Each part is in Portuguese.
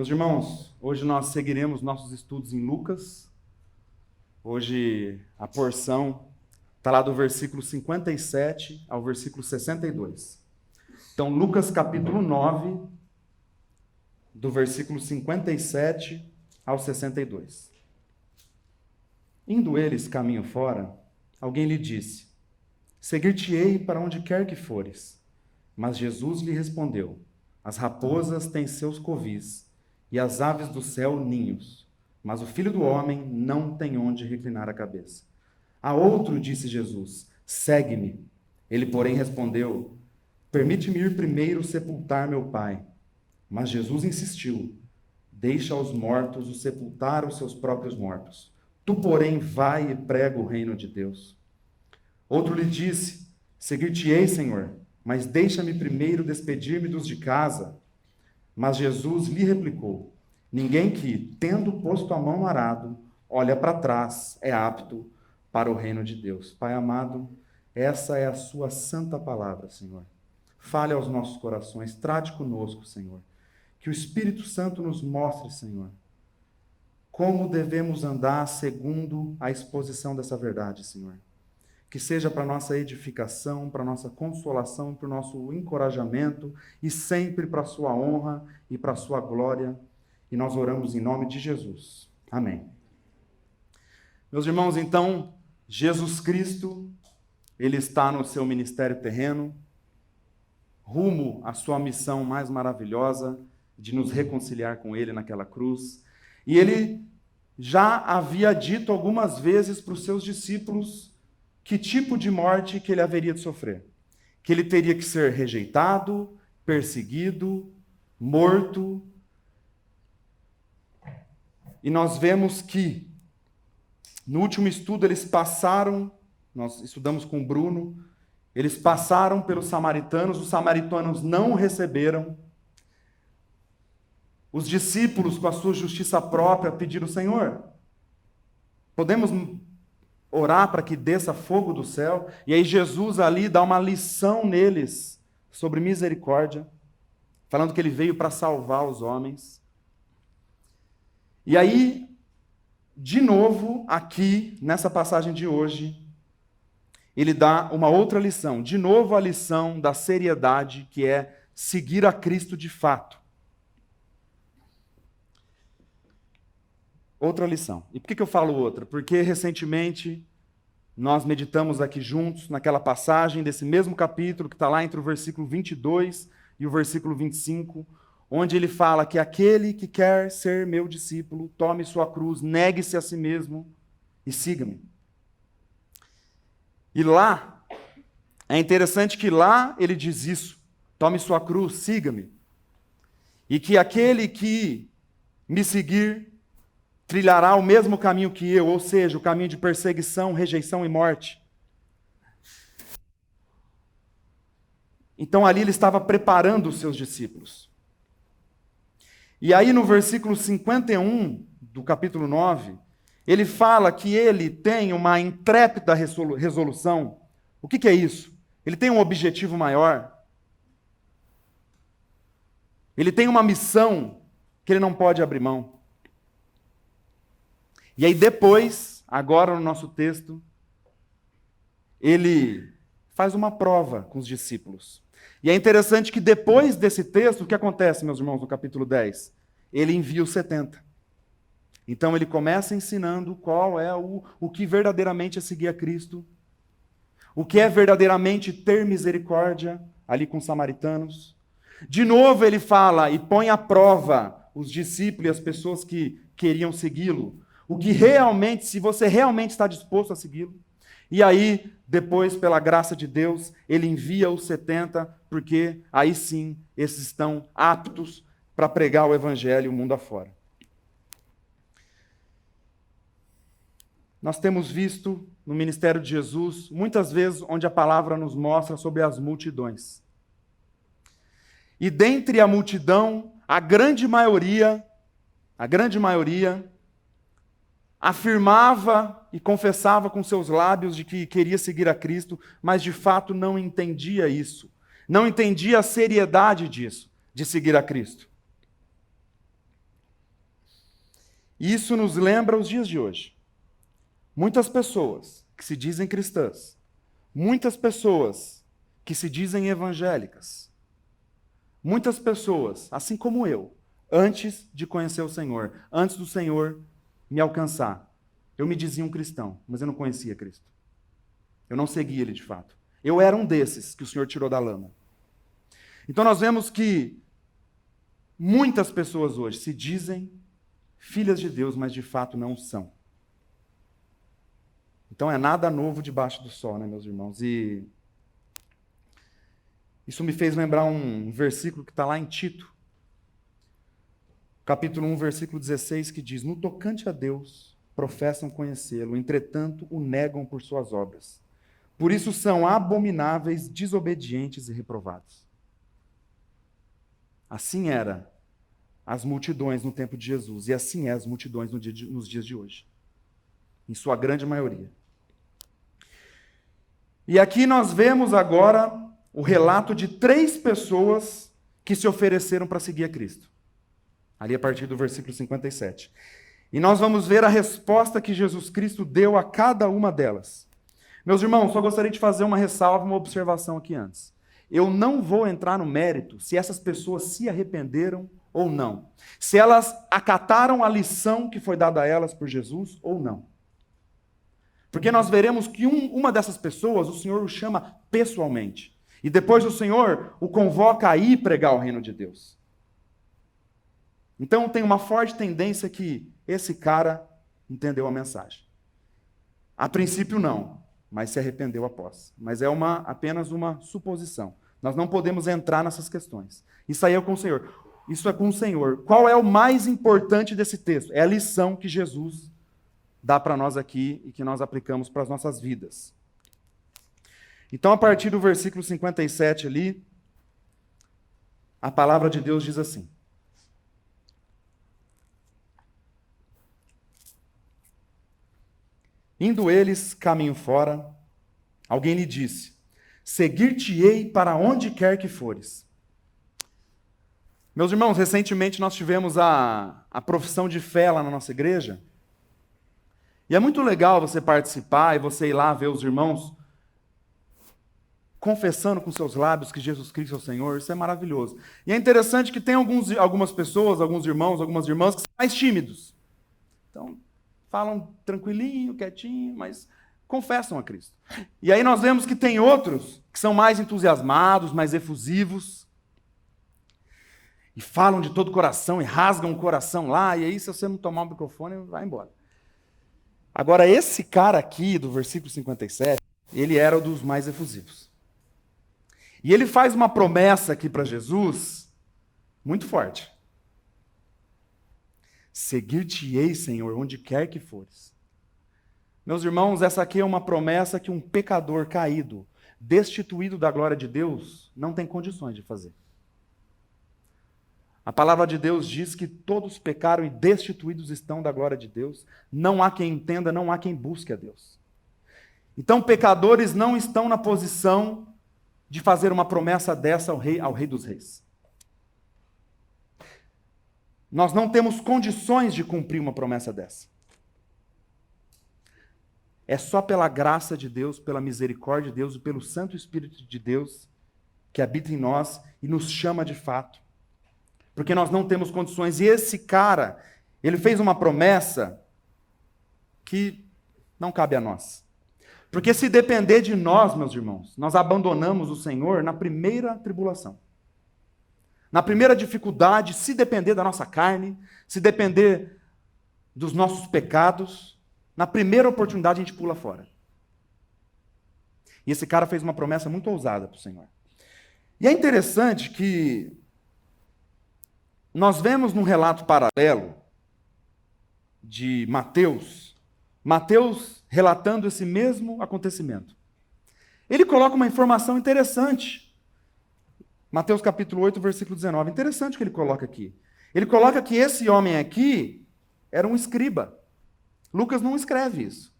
Meus irmãos, hoje nós seguiremos nossos estudos em Lucas. Hoje a porção está lá do versículo 57 ao versículo 62. Então, Lucas capítulo 9, do versículo 57 ao 62. Indo eles caminho fora, alguém lhe disse: Seguir-te-ei para onde quer que fores. Mas Jesus lhe respondeu: As raposas têm seus covis, e as aves do céu ninhos, mas o Filho do Homem não tem onde reclinar a cabeça. A outro disse Jesus: Segue-me. Ele, porém, respondeu: Permite-me ir primeiro sepultar meu pai. Mas Jesus insistiu: Deixa aos mortos o sepultar os seus próprios mortos. Tu, porém, vai e prega o reino de Deus. Outro lhe disse: Seguir-te-ei, Senhor, mas deixa-me primeiro despedir-me dos de casa. Mas Jesus lhe replicou: Ninguém que, tendo posto a mão no arado, olha para trás, é apto para o reino de Deus. Pai amado, essa é a sua santa palavra, Senhor. Fale aos nossos corações, trate conosco, Senhor. Que o Espírito Santo nos mostre, Senhor, como devemos andar segundo a exposição dessa verdade, Senhor. Que seja para nossa edificação, para nossa consolação, para o nosso encorajamento e sempre para a sua honra e para a sua glória. E nós oramos em nome de Jesus. Amém. Meus irmãos, então, Jesus Cristo, ele está no seu ministério terreno, rumo à sua missão mais maravilhosa de nos reconciliar com ele naquela cruz. E ele já havia dito algumas vezes para os seus discípulos que tipo de morte que ele haveria de sofrer. Que ele teria que ser rejeitado, perseguido, morto. E nós vemos que, no último estudo, eles passaram, nós estudamos com o Bruno, eles passaram pelos samaritanos, os samaritanos não o receberam. Os discípulos, com a sua justiça própria, pediram: Senhor, podemos orar para que desça fogo do céu? E aí Jesus ali dá uma lição neles sobre misericórdia, falando que ele veio para salvar os homens. E aí, de novo, aqui, nessa passagem de hoje, ele dá uma outra lição. De novo a lição da seriedade, que é seguir a Cristo de fato. Outra lição. E por que eu falo outra? Porque recentemente nós meditamos aqui juntos naquela passagem desse mesmo capítulo que está lá entre o versículo 22 e o versículo 25, onde ele fala que aquele que quer ser meu discípulo, tome sua cruz, negue-se a si mesmo e siga-me. E lá, é interessante que lá ele diz isso: tome sua cruz, siga-me. E que aquele que me seguir trilhará o mesmo caminho que eu, ou seja, o caminho de perseguição, rejeição e morte. Então ali ele estava preparando os seus discípulos. E aí no versículo 51 do capítulo 9, ele fala que ele tem uma intrépida resolução. O que é isso? Ele tem um objetivo maior. Ele tem uma missão que ele não pode abrir mão. E aí depois, agora no nosso texto, ele faz uma prova com os discípulos. E é interessante que depois desse texto, o que acontece, meus irmãos, no capítulo 10? Ele envia os 70. Então ele começa ensinando qual é o que verdadeiramente é seguir a Cristo, o que é verdadeiramente ter misericórdia ali com os samaritanos. De novo ele fala e põe à prova os discípulos e as pessoas que queriam segui-lo. O que realmente, se você realmente está disposto a segui-lo. E aí, depois, pela graça de Deus, ele envia os 70, porque aí sim, esses estão aptos para pregar o evangelho o mundo afora. Nós temos visto no ministério de Jesus, muitas vezes, onde a palavra nos mostra sobre as multidões. E dentre a multidão, a grande maioria, afirmava e confessava com seus lábios de que queria seguir a Cristo, mas de fato não entendia isso. Não entendia a seriedade disso, de seguir a Cristo. E isso nos lembra os dias de hoje. Muitas pessoas que se dizem cristãs, muitas pessoas que se dizem evangélicas, muitas pessoas, assim como eu, antes de conhecer o Senhor, antes do Senhor me alcançar, eu me dizia um cristão, mas eu não conhecia Cristo. Eu não seguia Ele de fato. Eu era um desses que o Senhor tirou da lama. Então nós vemos que muitas pessoas hoje se dizem filhas de Deus, mas de fato não são. Então é nada novo debaixo do sol, né, meus irmãos? E isso me fez lembrar um versículo que está lá em Tito, capítulo 1, versículo 16, que diz: no tocante a Deus, professam conhecê-lo, entretanto o negam por suas obras. Por isso são abomináveis, desobedientes e reprovados. Assim era as multidões no tempo de Jesus, e assim é as multidões nos dias de hoje, em sua grande maioria. E aqui nós vemos agora o relato de 3 pessoas que se ofereceram para seguir a Cristo, ali a partir do versículo 57. E nós vamos ver a resposta que Jesus Cristo deu a cada uma delas. Meus irmãos, só gostaria de fazer uma ressalva, uma observação aqui antes. Eu não vou entrar no mérito se essas pessoas se arrependeram ou não. Se elas acataram a lição que foi dada a elas por Jesus ou não. Porque nós veremos que uma dessas pessoas, o Senhor o chama pessoalmente. E depois o Senhor o convoca a ir pregar o reino de Deus. Então tem uma forte tendência que esse cara entendeu a mensagem. A princípio não, mas se arrependeu após. Mas é apenas uma suposição. Nós não podemos entrar nessas questões. Isso aí é com o Senhor. Isso é com o Senhor. Qual é o mais importante desse texto? É a lição que Jesus dá para nós aqui e que nós aplicamos para as nossas vidas. Então, a partir do versículo 57 ali, a palavra de Deus diz assim: indo eles caminho fora, alguém lhe disse: seguir-te-ei para onde quer que fores. Meus irmãos, recentemente nós tivemos a profissão de fé lá na nossa igreja. E é muito legal você participar e você ir lá ver os irmãos confessando com seus lábios que Jesus Cristo é o Senhor. Isso é maravilhoso. E é interessante que tem algumas pessoas, alguns irmãos, algumas irmãs que são mais tímidos. Então, falam tranquilinho, quietinho, mas confessam a Cristo. E aí nós vemos que tem outros que são mais entusiasmados, mais efusivos, e falam de todo o coração, e rasgam o coração lá, e aí se você não tomar o microfone, vai embora. Agora, esse cara aqui, do versículo 57, ele era um dos mais efusivos. E ele faz uma promessa aqui para Jesus, muito forte. Seguir-te-ei, Senhor, onde quer que fores. Meus irmãos, essa aqui é uma promessa que um pecador caído, destituído da glória de Deus, não tem condições de fazer. A palavra de Deus diz que todos pecaram e destituídos estão da glória de Deus. Não há quem entenda, não há quem busque a Deus. Então, pecadores não estão na posição de fazer uma promessa dessa ao Rei dos Reis. Nós não temos condições de cumprir uma promessa dessa. É só pela graça de Deus, pela misericórdia de Deus e pelo Santo Espírito de Deus que habita em nós e nos chama de fato. Porque nós não temos condições. E esse cara, ele fez uma promessa que não cabe a nós. Porque se depender de nós, meus irmãos, nós abandonamos o Senhor na primeira tribulação. Na primeira dificuldade, se depender da nossa carne, se depender dos nossos pecados, na primeira oportunidade a gente pula fora. E esse cara fez uma promessa muito ousada para o Senhor. E é interessante que nós vemos num relato paralelo de Mateus relatando esse mesmo acontecimento. Ele coloca uma informação interessante. Mateus capítulo 8, versículo 19. Interessante o que ele coloca aqui. Ele coloca que esse homem aqui era um escriba. Lucas não escreve isso.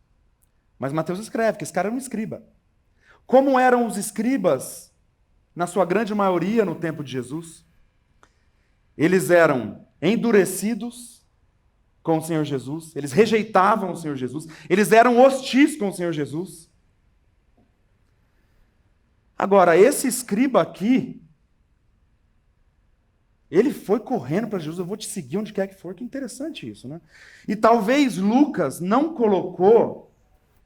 Mas Mateus escreve que esse cara era um escriba. Como eram os escribas, na sua grande maioria, no tempo de Jesus? Eles eram endurecidos, com o Senhor Jesus, eles rejeitavam o Senhor Jesus, eles eram hostis com o Senhor Jesus. Agora, esse escriba aqui, ele foi correndo para Jesus, eu vou te seguir onde quer que for, que interessante isso, né? E talvez Lucas não colocou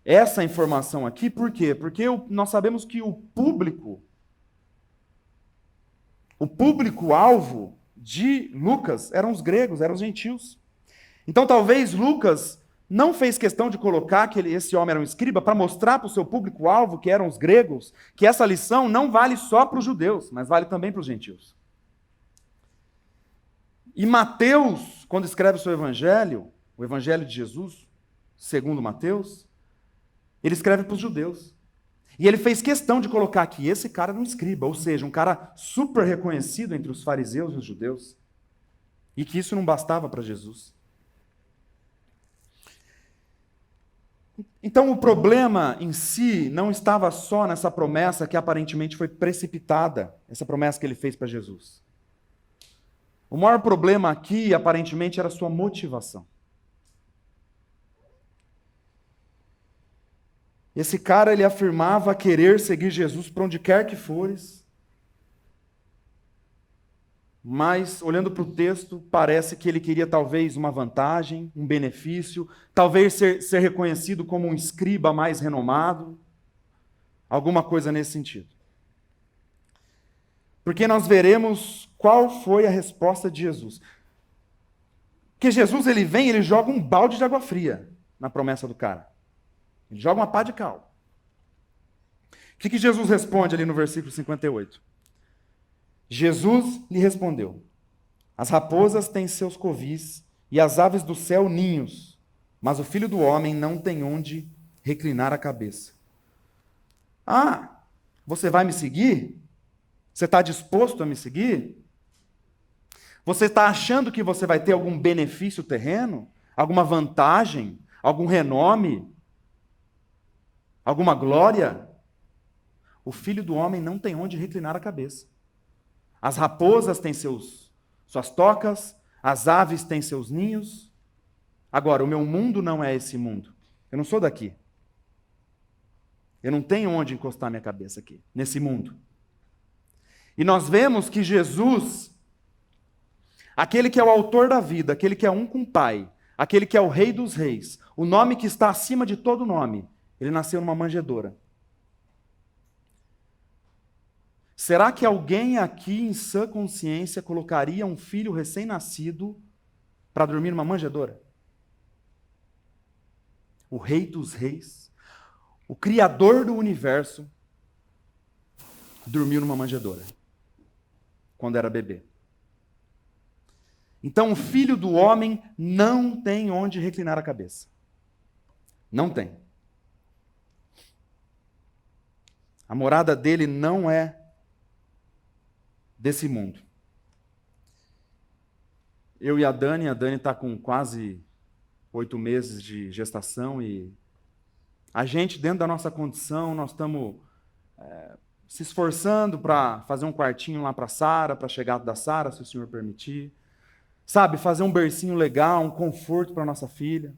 essa informação aqui, por quê? Porque nós sabemos que o público-alvo de Lucas eram os gregos, eram os gentios. Então talvez Lucas não fez questão de colocar que esse homem era um escriba para mostrar para o seu público-alvo, que eram os gregos, que essa lição não vale só para os judeus, mas vale também para os gentios. E Mateus, quando escreve o seu evangelho, o evangelho de Jesus, segundo Mateus, ele escreve para os judeus. E ele fez questão de colocar que esse cara era um escriba, ou seja, um cara super reconhecido entre os fariseus e os judeus. E que isso não bastava para Jesus. Então o problema em si não estava só nessa promessa que aparentemente foi precipitada, essa promessa que ele fez para Jesus. O maior problema aqui, aparentemente, era a sua motivação. Esse cara, ele afirmava querer seguir Jesus para onde quer que fores, mas, olhando para o texto, parece que ele queria talvez uma vantagem, um benefício, talvez ser reconhecido como um escriba mais renomado, alguma coisa nesse sentido. Porque nós veremos qual foi a resposta de Jesus. Porque Jesus, ele vem, ele joga um balde de água fria na promessa do cara. Ele joga uma pá de cal. O que Jesus responde ali no versículo 58? Jesus lhe respondeu: as raposas têm seus covis e as aves do céu ninhos, mas o Filho do Homem não tem onde reclinar a cabeça. Ah, você vai me seguir? Você está disposto a me seguir? Você está achando que você vai ter algum benefício terreno? Alguma vantagem? Algum renome? Alguma glória? O Filho do Homem não tem onde reclinar a cabeça. As raposas têm suas tocas, as aves têm seus ninhos. Agora, o meu mundo não é esse mundo. Eu não sou daqui. Eu não tenho onde encostar minha cabeça aqui, nesse mundo. E nós vemos que Jesus, aquele que é o autor da vida, aquele que é um com o Pai, aquele que é o Rei dos Reis, o nome que está acima de todo nome, ele nasceu numa manjedoura. Será que alguém aqui em sã consciência colocaria um filho recém-nascido para dormir numa manjedoura? O Rei dos Reis, o Criador do universo, dormiu numa manjedoura quando era bebê. Então o Filho do Homem não tem onde reclinar a cabeça. Não tem. A morada dele não é desse mundo. Eu e a Dani está com quase 8 meses de gestação e a gente, dentro da nossa condição, nós estamos se esforçando para fazer um quartinho lá para a Sara, para a chegada da Sara, se o Senhor permitir. Sabe, fazer um bercinho legal, um conforto para a nossa filha.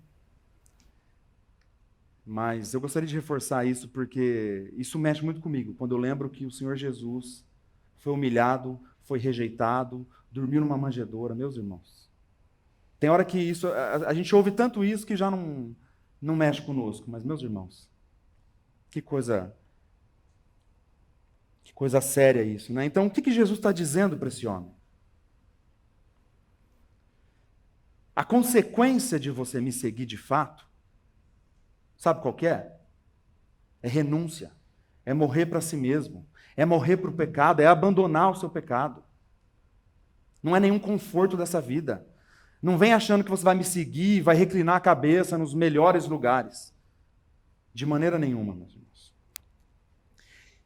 Mas eu gostaria de reforçar isso porque isso mexe muito comigo, quando eu lembro que o Senhor Jesus foi humilhado, foi rejeitado, dormiu numa manjedoura, meus irmãos. Tem hora que isso, a gente ouve tanto isso que já não mexe conosco, mas meus irmãos, que coisa séria isso, né? Então, o que Jesus está dizendo para esse homem? A consequência de você me seguir de fato, sabe qual que é? É renúncia, é morrer para si mesmo, é morrer para o pecado, é abandonar o seu pecado. Não é nenhum conforto dessa vida. Não vem achando que você vai me seguir, vai reclinar a cabeça nos melhores lugares. De maneira nenhuma, meus irmãos.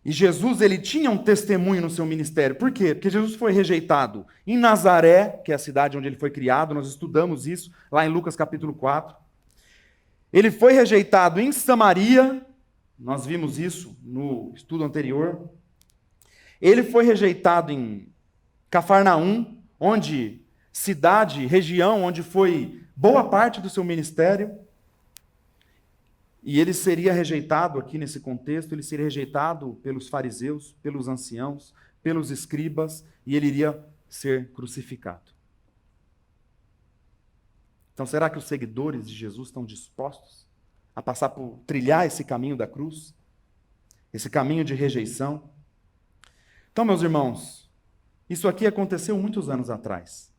E Jesus, ele tinha um testemunho no seu ministério. Por quê? Porque Jesus foi rejeitado em Nazaré, que é a cidade onde ele foi criado, nós estudamos isso lá em Lucas capítulo 4. Ele foi rejeitado em Samaria, nós vimos isso no estudo anterior. Ele foi rejeitado em Cafarnaum, região onde foi boa parte do seu ministério, e ele seria rejeitado aqui nesse contexto, ele seria rejeitado pelos fariseus, pelos anciãos, pelos escribas, e ele iria ser crucificado. Então, será que os seguidores de Jesus estão dispostos a passar por trilhar esse caminho da cruz? Esse caminho de rejeição? Então, meus irmãos, isso aqui aconteceu muitos anos atrás.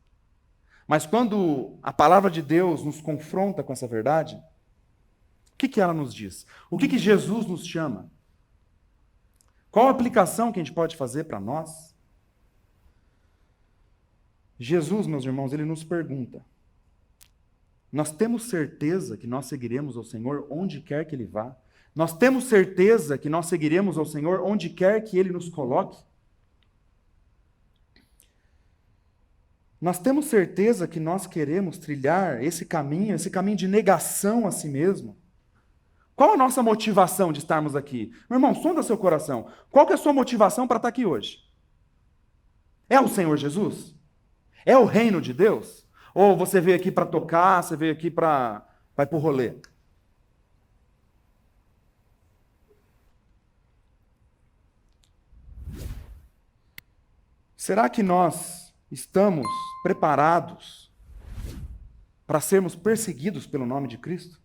Mas quando a palavra de Deus nos confronta com essa verdade, o que ela nos diz? O que Jesus nos chama? Qual a aplicação que a gente pode fazer para nós? Jesus, meus irmãos, ele nos pergunta: nós temos certeza que nós seguiremos ao Senhor onde quer que Ele vá? Nós temos certeza que nós seguiremos ao Senhor onde quer que Ele nos coloque? Nós temos certeza que nós queremos trilhar esse caminho de negação a si mesmo? Qual a nossa motivação de estarmos aqui? Meu irmão, sonda seu coração. Qual que é a sua motivação para estar aqui hoje? É o Senhor Jesus? É o reino de Deus? Ou você veio aqui para tocar, você veio aqui para vai pro rolê? Será que nós estamos preparados para sermos perseguidos pelo nome de Cristo?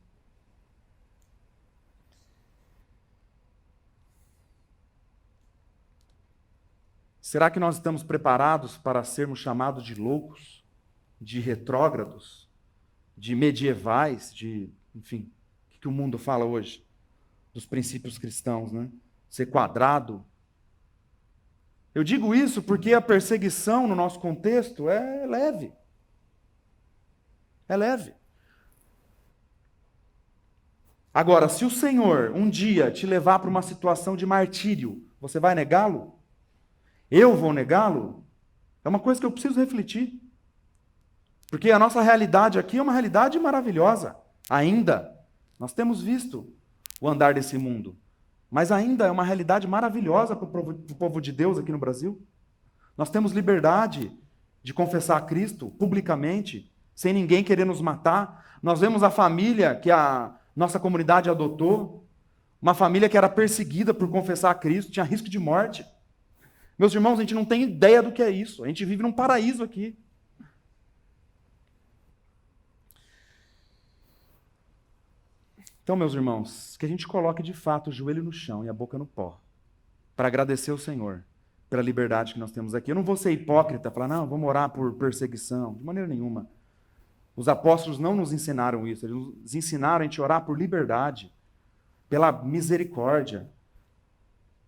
Será que nós estamos preparados para sermos chamados de loucos, de retrógrados, de medievais, enfim, o que o mundo fala hoje dos princípios cristãos, né? Ser quadrado. Eu digo isso porque a perseguição no nosso contexto é leve. É leve. Agora, se o Senhor um dia te levar para uma situação de martírio, você vai negá-lo? Eu vou negá-lo? É uma coisa que eu preciso refletir. Porque a nossa realidade aqui é uma realidade maravilhosa. Ainda. Nós temos visto o andar desse mundo. Mas ainda é uma realidade maravilhosa para o povo de Deus aqui no Brasil. Nós temos liberdade de confessar a Cristo publicamente, sem ninguém querer nos matar. Nós vemos a família que a nossa comunidade adotou, uma família que era perseguida por confessar a Cristo, tinha risco de morte. Meus irmãos, a gente não tem ideia do que é isso. A gente vive num paraíso aqui. Então, meus irmãos, que a gente coloque de fato o joelho no chão e a boca no pó, para agradecer ao Senhor pela liberdade que nós temos aqui. Eu não vou ser hipócrita, falar, não, vamos orar por perseguição, de maneira nenhuma. Os apóstolos não nos ensinaram isso, eles nos ensinaram a gente orar por liberdade, pela misericórdia,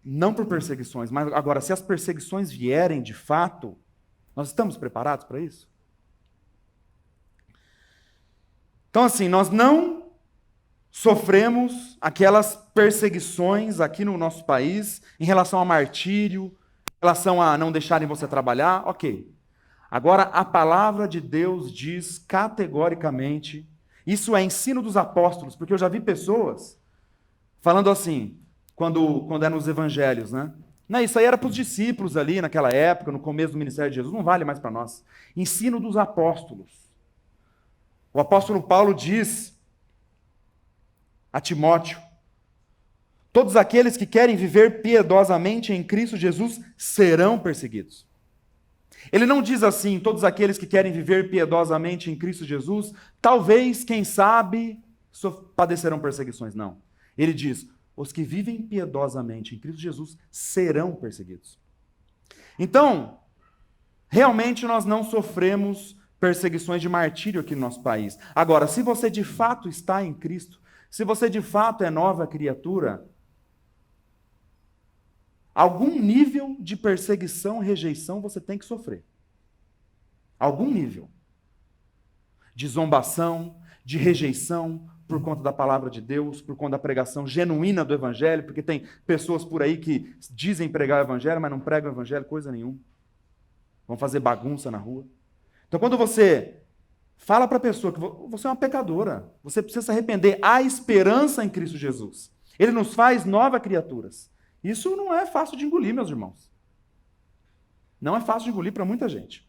não por perseguições. Mas agora, se as perseguições vierem de fato, nós estamos preparados para isso? Então, assim, nós não sofremos aquelas perseguições aqui no nosso país em relação a martírio, em relação a não deixarem você trabalhar, ok. Agora, a palavra de Deus diz categoricamente, isso é ensino dos apóstolos, porque eu já vi pessoas falando assim, quando é nos evangelhos, né? Não, isso aí era para os discípulos ali naquela época, no começo do ministério de Jesus, não vale mais para nós. Ensino dos apóstolos. O apóstolo Paulo diz a Timóteo: todos aqueles que querem viver piedosamente em Cristo Jesus serão perseguidos. Ele não diz assim, todos aqueles que querem viver piedosamente em Cristo Jesus, talvez, quem sabe, padecerão perseguições. Não. Ele diz, os que vivem piedosamente em Cristo Jesus serão perseguidos. Então, realmente nós não sofremos perseguições de martírio aqui no nosso país. Agora, se você de fato está em Cristo, se você de fato é nova criatura, algum nível de perseguição, rejeição você tem que sofrer. Algum nível. De zombação, de rejeição, por conta da palavra de Deus, por conta da pregação genuína do Evangelho, porque tem pessoas por aí que dizem pregar o Evangelho, mas não pregam o Evangelho coisa nenhuma. Vão fazer bagunça na rua. Então, quando você fala para a pessoa que você é uma pecadora, você precisa se arrepender, há esperança em Cristo Jesus. Ele nos faz novas criaturas. Isso não é fácil de engolir, meus irmãos. Não é fácil de engolir para muita gente.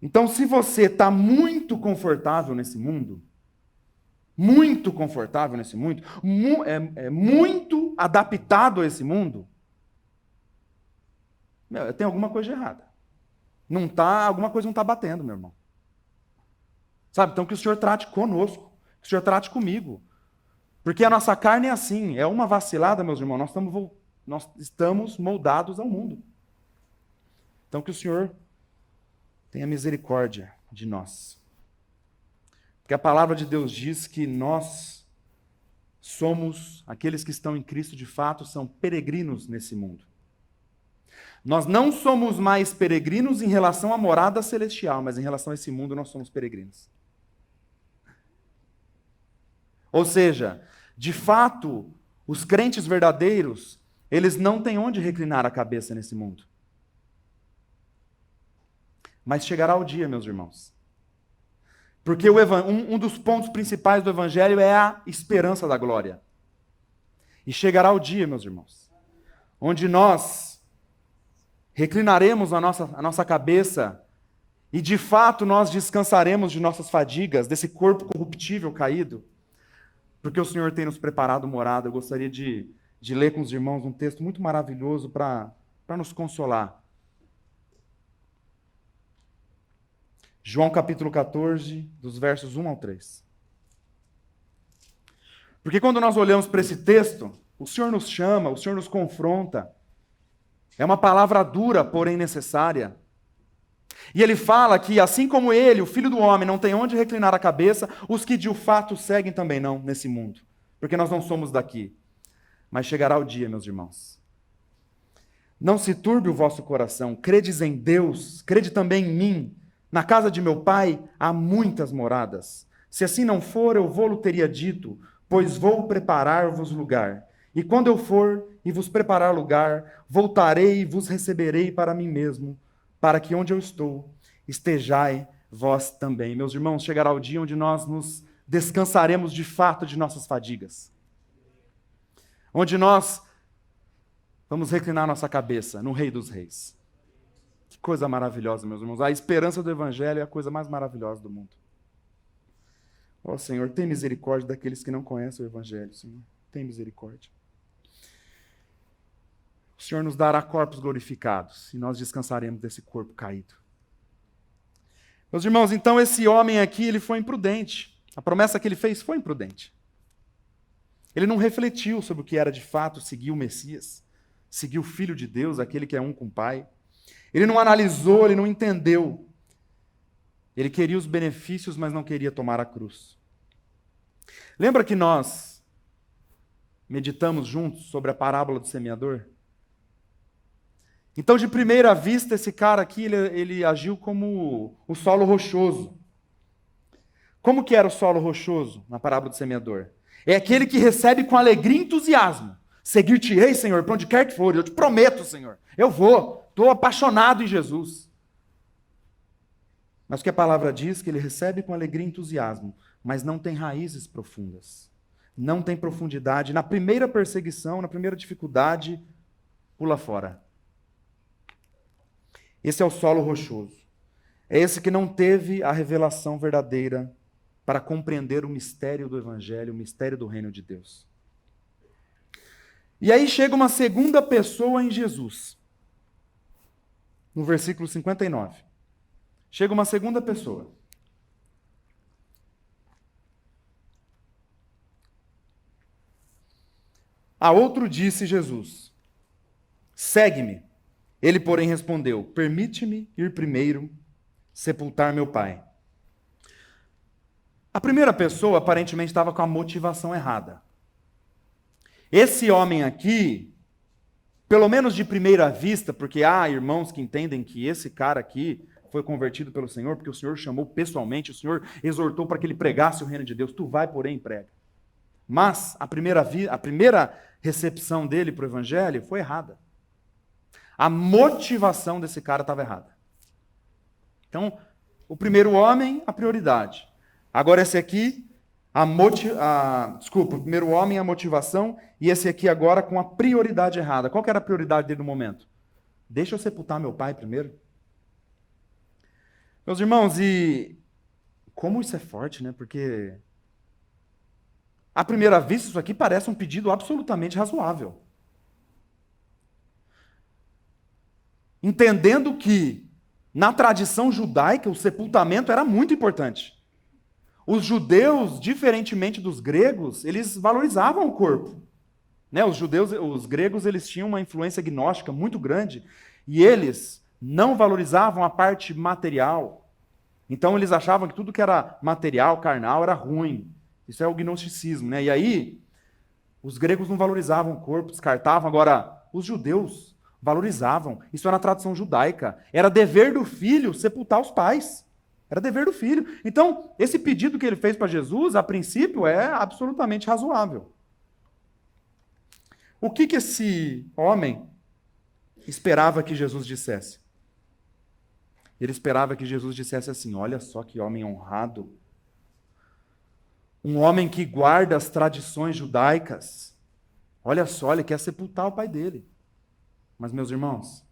Então, se você está muito confortável nesse mundo, muito confortável nesse mundo, muito adaptado a esse mundo, tem alguma coisa errada. Alguma coisa não está batendo, meu irmão. Sabe? Então que o Senhor trate conosco, que o Senhor trate comigo. Porque a nossa carne é assim, é uma vacilada, meus irmãos, nós estamos moldados ao mundo. Então que o Senhor tenha misericórdia de nós. Porque a palavra de Deus diz que nós somos, aqueles que estão em Cristo de fato, são peregrinos nesse mundo. Nós não somos mais peregrinos em relação à morada celestial, mas em relação a esse mundo nós somos peregrinos. Ou seja, de fato, os crentes verdadeiros, eles não têm onde reclinar a cabeça nesse mundo. Mas chegará o dia, meus irmãos. Porque um dos pontos principais do Evangelho é a esperança da glória. E chegará o dia, meus irmãos, onde nós reclinaremos a nossa cabeça e, de fato, nós descansaremos de nossas fadigas, desse corpo corruptível caído, porque o Senhor tem nos preparado morada. Eu gostaria de ler com os irmãos um texto muito maravilhoso para nos consolar. João capítulo 14, dos versos 1 ao 3. Porque quando nós olhamos para esse texto, o Senhor nos chama, o Senhor nos confronta. É uma palavra dura, porém necessária. E ele fala que, assim como ele, o Filho do Homem, não tem onde reclinar a cabeça, os que de fato seguem também não nesse mundo. Porque nós não somos daqui. Mas chegará o dia, meus irmãos. Não se turbe o vosso coração, credes em Deus, crede também em mim. Na casa de meu pai há muitas moradas. Se assim não for, eu vou-lo teria dito, pois vou preparar-vos lugar. E quando eu for e vos preparar lugar, voltarei e vos receberei para mim mesmo, para que onde eu estou, estejai vós também. Meus irmãos, chegará o dia onde nós nos descansaremos de fato de nossas fadigas. Onde nós vamos reclinar nossa cabeça no Rei dos Reis. Que coisa maravilhosa, meus irmãos. A esperança do Evangelho é a coisa mais maravilhosa do mundo. Ó Senhor, tem misericórdia daqueles que não conhecem o Evangelho, Senhor. Tem misericórdia. O Senhor nos dará corpos glorificados e nós descansaremos desse corpo caído. Meus irmãos, então esse homem aqui, ele foi imprudente. A promessa que ele fez foi imprudente. Ele não refletiu sobre o que era de fato seguir o Messias, seguir o Filho de Deus, aquele que é um com o Pai. Ele não analisou, ele não entendeu. Ele queria os benefícios, mas não queria tomar a cruz. Lembra que nós meditamos juntos sobre a parábola do semeador? Então, de primeira vista, esse cara aqui, ele agiu como o solo rochoso. Como que era o solo rochoso na parábola do semeador? É aquele que recebe com alegria e entusiasmo. Seguir-te-ei, Senhor, para onde quer que for. Eu te prometo, Senhor. Eu vou. Estou apaixonado em Jesus. Mas o que a palavra diz? Que ele recebe com alegria e entusiasmo, mas não tem raízes profundas. Não tem profundidade. Na primeira perseguição, na primeira dificuldade, pula fora. Esse é o solo rochoso. É esse que não teve a revelação verdadeira para compreender o mistério do Evangelho, o mistério do reino de Deus. E aí chega uma segunda pessoa em Jesus. No versículo 59. Chega uma segunda pessoa. A outro disse Jesus: segue-me. Ele, porém, respondeu: permite-me ir primeiro sepultar meu pai. A primeira pessoa aparentemente estava com a motivação errada. Esse homem aqui, pelo menos de primeira vista, porque há irmãos que entendem que esse cara aqui foi convertido pelo Senhor, porque o Senhor chamou pessoalmente, o Senhor exortou para que ele pregasse o reino de Deus. Tu vai, porém, prega. Mas a primeira recepção dele para o Evangelho foi errada. A motivação desse cara estava errada. Então, o primeiro homem, a prioridade. Agora esse aqui, o primeiro homem, a motivação, e esse aqui agora com a prioridade errada. Qual que era a prioridade dele no momento? Deixa eu sepultar meu pai primeiro. Meus irmãos, e como isso é forte, né? Porque, à primeira vista, isso aqui parece um pedido absolutamente razoável. Entendendo que, na tradição judaica, o sepultamento era muito importante. Os judeus, diferentemente dos gregos, eles valorizavam o corpo. Né? Os gregos, eles tinham uma influência gnóstica muito grande e eles não valorizavam a parte material. Então eles achavam que tudo que era material, carnal, era ruim. Isso é o gnosticismo, né? E aí, os gregos não valorizavam o corpo, descartavam. Agora, os judeus valorizavam. Isso era a tradição judaica. Era dever do filho sepultar os pais. Era dever do filho. Então, esse pedido que ele fez para Jesus, a princípio, é absolutamente razoável. O que esse homem esperava que Jesus dissesse? Ele esperava que Jesus dissesse assim: olha só que homem honrado. Um homem que guarda as tradições judaicas. Olha só, ele quer sepultar o pai dele. Mas, meus irmãos,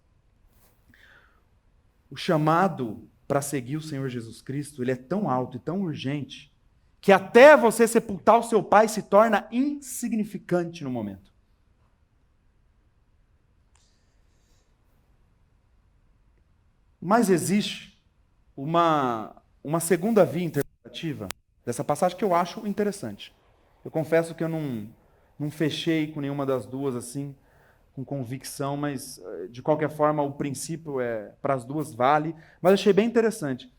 o chamado para seguir o Senhor Jesus Cristo, ele é tão alto e tão urgente, que até você sepultar o seu pai se torna insignificante no momento. Mas existe uma segunda via interpretativa dessa passagem que eu acho interessante. Eu confesso que eu não fechei com nenhuma das duas assim, com convicção, mas de qualquer forma o princípio para as duas vale, mas achei bem interessante.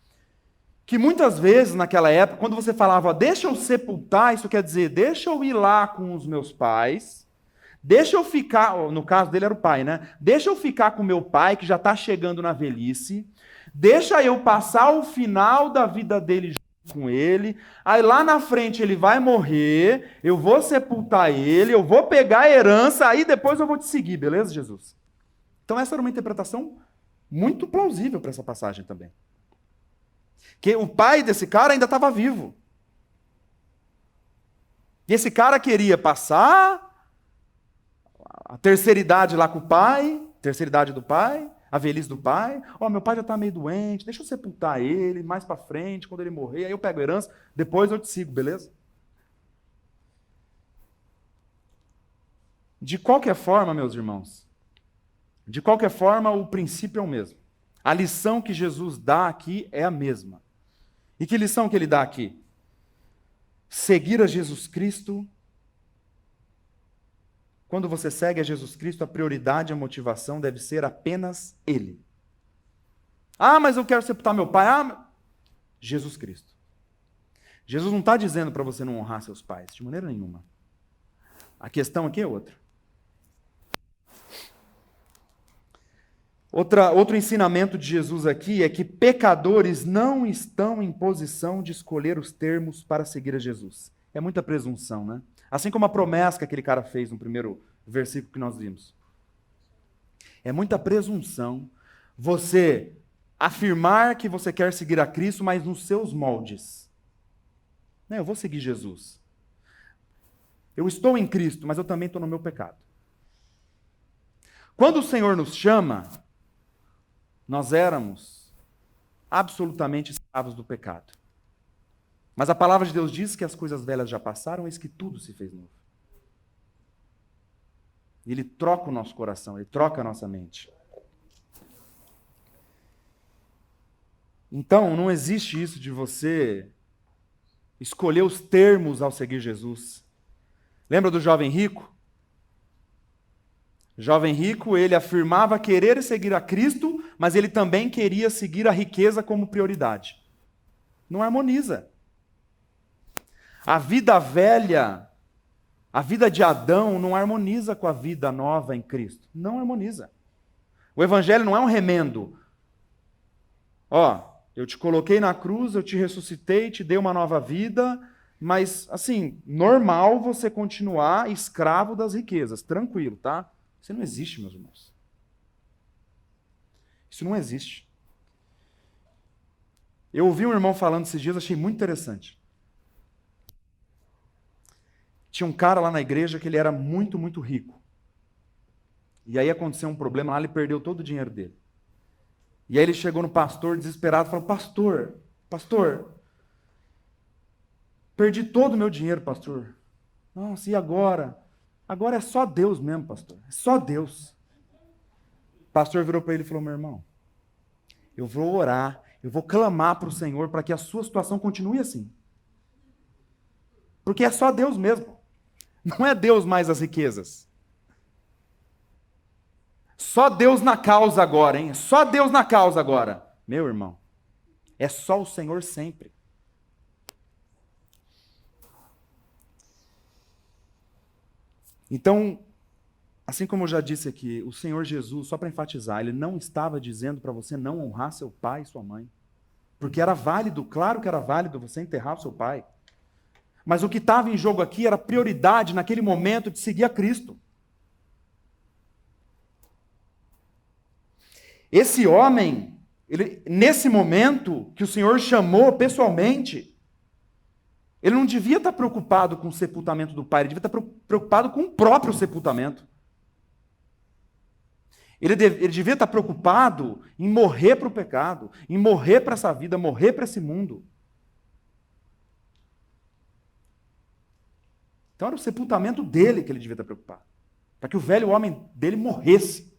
Que muitas vezes naquela época, quando você falava, deixa eu sepultar, isso quer dizer, deixa eu ir lá com os meus pais, deixa eu ficar, no caso dele era o pai, né? Deixa eu ficar com meu pai, que já está chegando na velhice, deixa eu passar o final da vida dele junto com ele, aí lá na frente ele vai morrer, eu vou sepultar ele, eu vou pegar a herança, aí depois eu vou te seguir, beleza, Jesus? Então essa era uma interpretação muito plausível para essa passagem também. Que o pai desse cara ainda estava vivo. E esse cara queria passar a terceira idade lá com o pai, terceira idade do pai, a velhice do pai. Ó, meu pai já está meio doente, deixa eu sepultar ele mais para frente, quando ele morrer, aí eu pego a herança, depois eu te sigo, beleza? De qualquer forma, meus irmãos, de qualquer forma, o princípio é o mesmo. A lição que Jesus dá aqui é a mesma. E que lição que ele dá aqui? Seguir a Jesus Cristo. Quando você segue a Jesus Cristo, a prioridade, a motivação deve ser apenas Ele. Ah, mas eu quero sepultar meu pai. Jesus Cristo. Jesus não está dizendo para você não honrar seus pais, de maneira nenhuma. A questão aqui é outra. Outro ensinamento de Jesus aqui é que pecadores não estão em posição de escolher os termos para seguir a Jesus. É muita presunção, né? Assim como a promessa que aquele cara fez no primeiro versículo que nós vimos. É muita presunção você afirmar que você quer seguir a Cristo, mas nos seus moldes. Não, eu vou seguir Jesus. Eu estou em Cristo, mas eu também estou no meu pecado. Quando o Senhor nos chama, nós éramos absolutamente escravos do pecado. Mas a palavra de Deus diz que as coisas velhas já passaram, eis que tudo se fez novo. Ele troca o nosso coração, ele troca a nossa mente. Então, não existe isso de você escolher os termos ao seguir Jesus. Lembra do jovem rico? O jovem rico, ele afirmava querer seguir a Cristo, mas ele também queria seguir a riqueza como prioridade. Não harmoniza. A vida velha, a vida de Adão não harmoniza com a vida nova em Cristo. Não harmoniza. O evangelho não é um remendo. Ó, eu te coloquei na cruz, eu te ressuscitei, te dei uma nova vida, mas, assim, normal você continuar escravo das riquezas. Tranquilo, tá? Isso não existe, meus irmãos. Isso não existe. Eu ouvi um irmão falando esses dias, achei muito interessante. Tinha um cara lá na igreja que ele era muito, muito rico. E aí aconteceu um problema lá, ele perdeu todo o dinheiro dele. E aí ele chegou no pastor desesperado e falou: pastor, perdi todo o meu dinheiro, pastor. Nossa, e agora? Agora é só Deus mesmo, pastor. É só Deus. O pastor virou para ele e falou: meu irmão, eu vou orar, eu vou clamar para o Senhor para que a sua situação continue assim. Porque é só Deus mesmo. Não é Deus mais as riquezas. Só Deus na causa agora, hein? Só Deus na causa agora. Meu irmão, é só o Senhor sempre. Então, assim como eu já disse aqui, o Senhor Jesus, só para enfatizar, ele não estava dizendo para você não honrar seu pai e sua mãe. Porque era válido, claro que era válido você enterrar o seu pai. Mas o que estava em jogo aqui era prioridade naquele momento de seguir a Cristo. Esse homem, nesse momento que o Senhor chamou pessoalmente, ele não devia estar preocupado com o sepultamento do pai, ele devia estar preocupado com o próprio sepultamento. Ele devia estar preocupado em morrer para o pecado, em morrer para essa vida, morrer para esse mundo. Então era o sepultamento dele que ele devia estar preocupado, para que o velho homem dele morresse.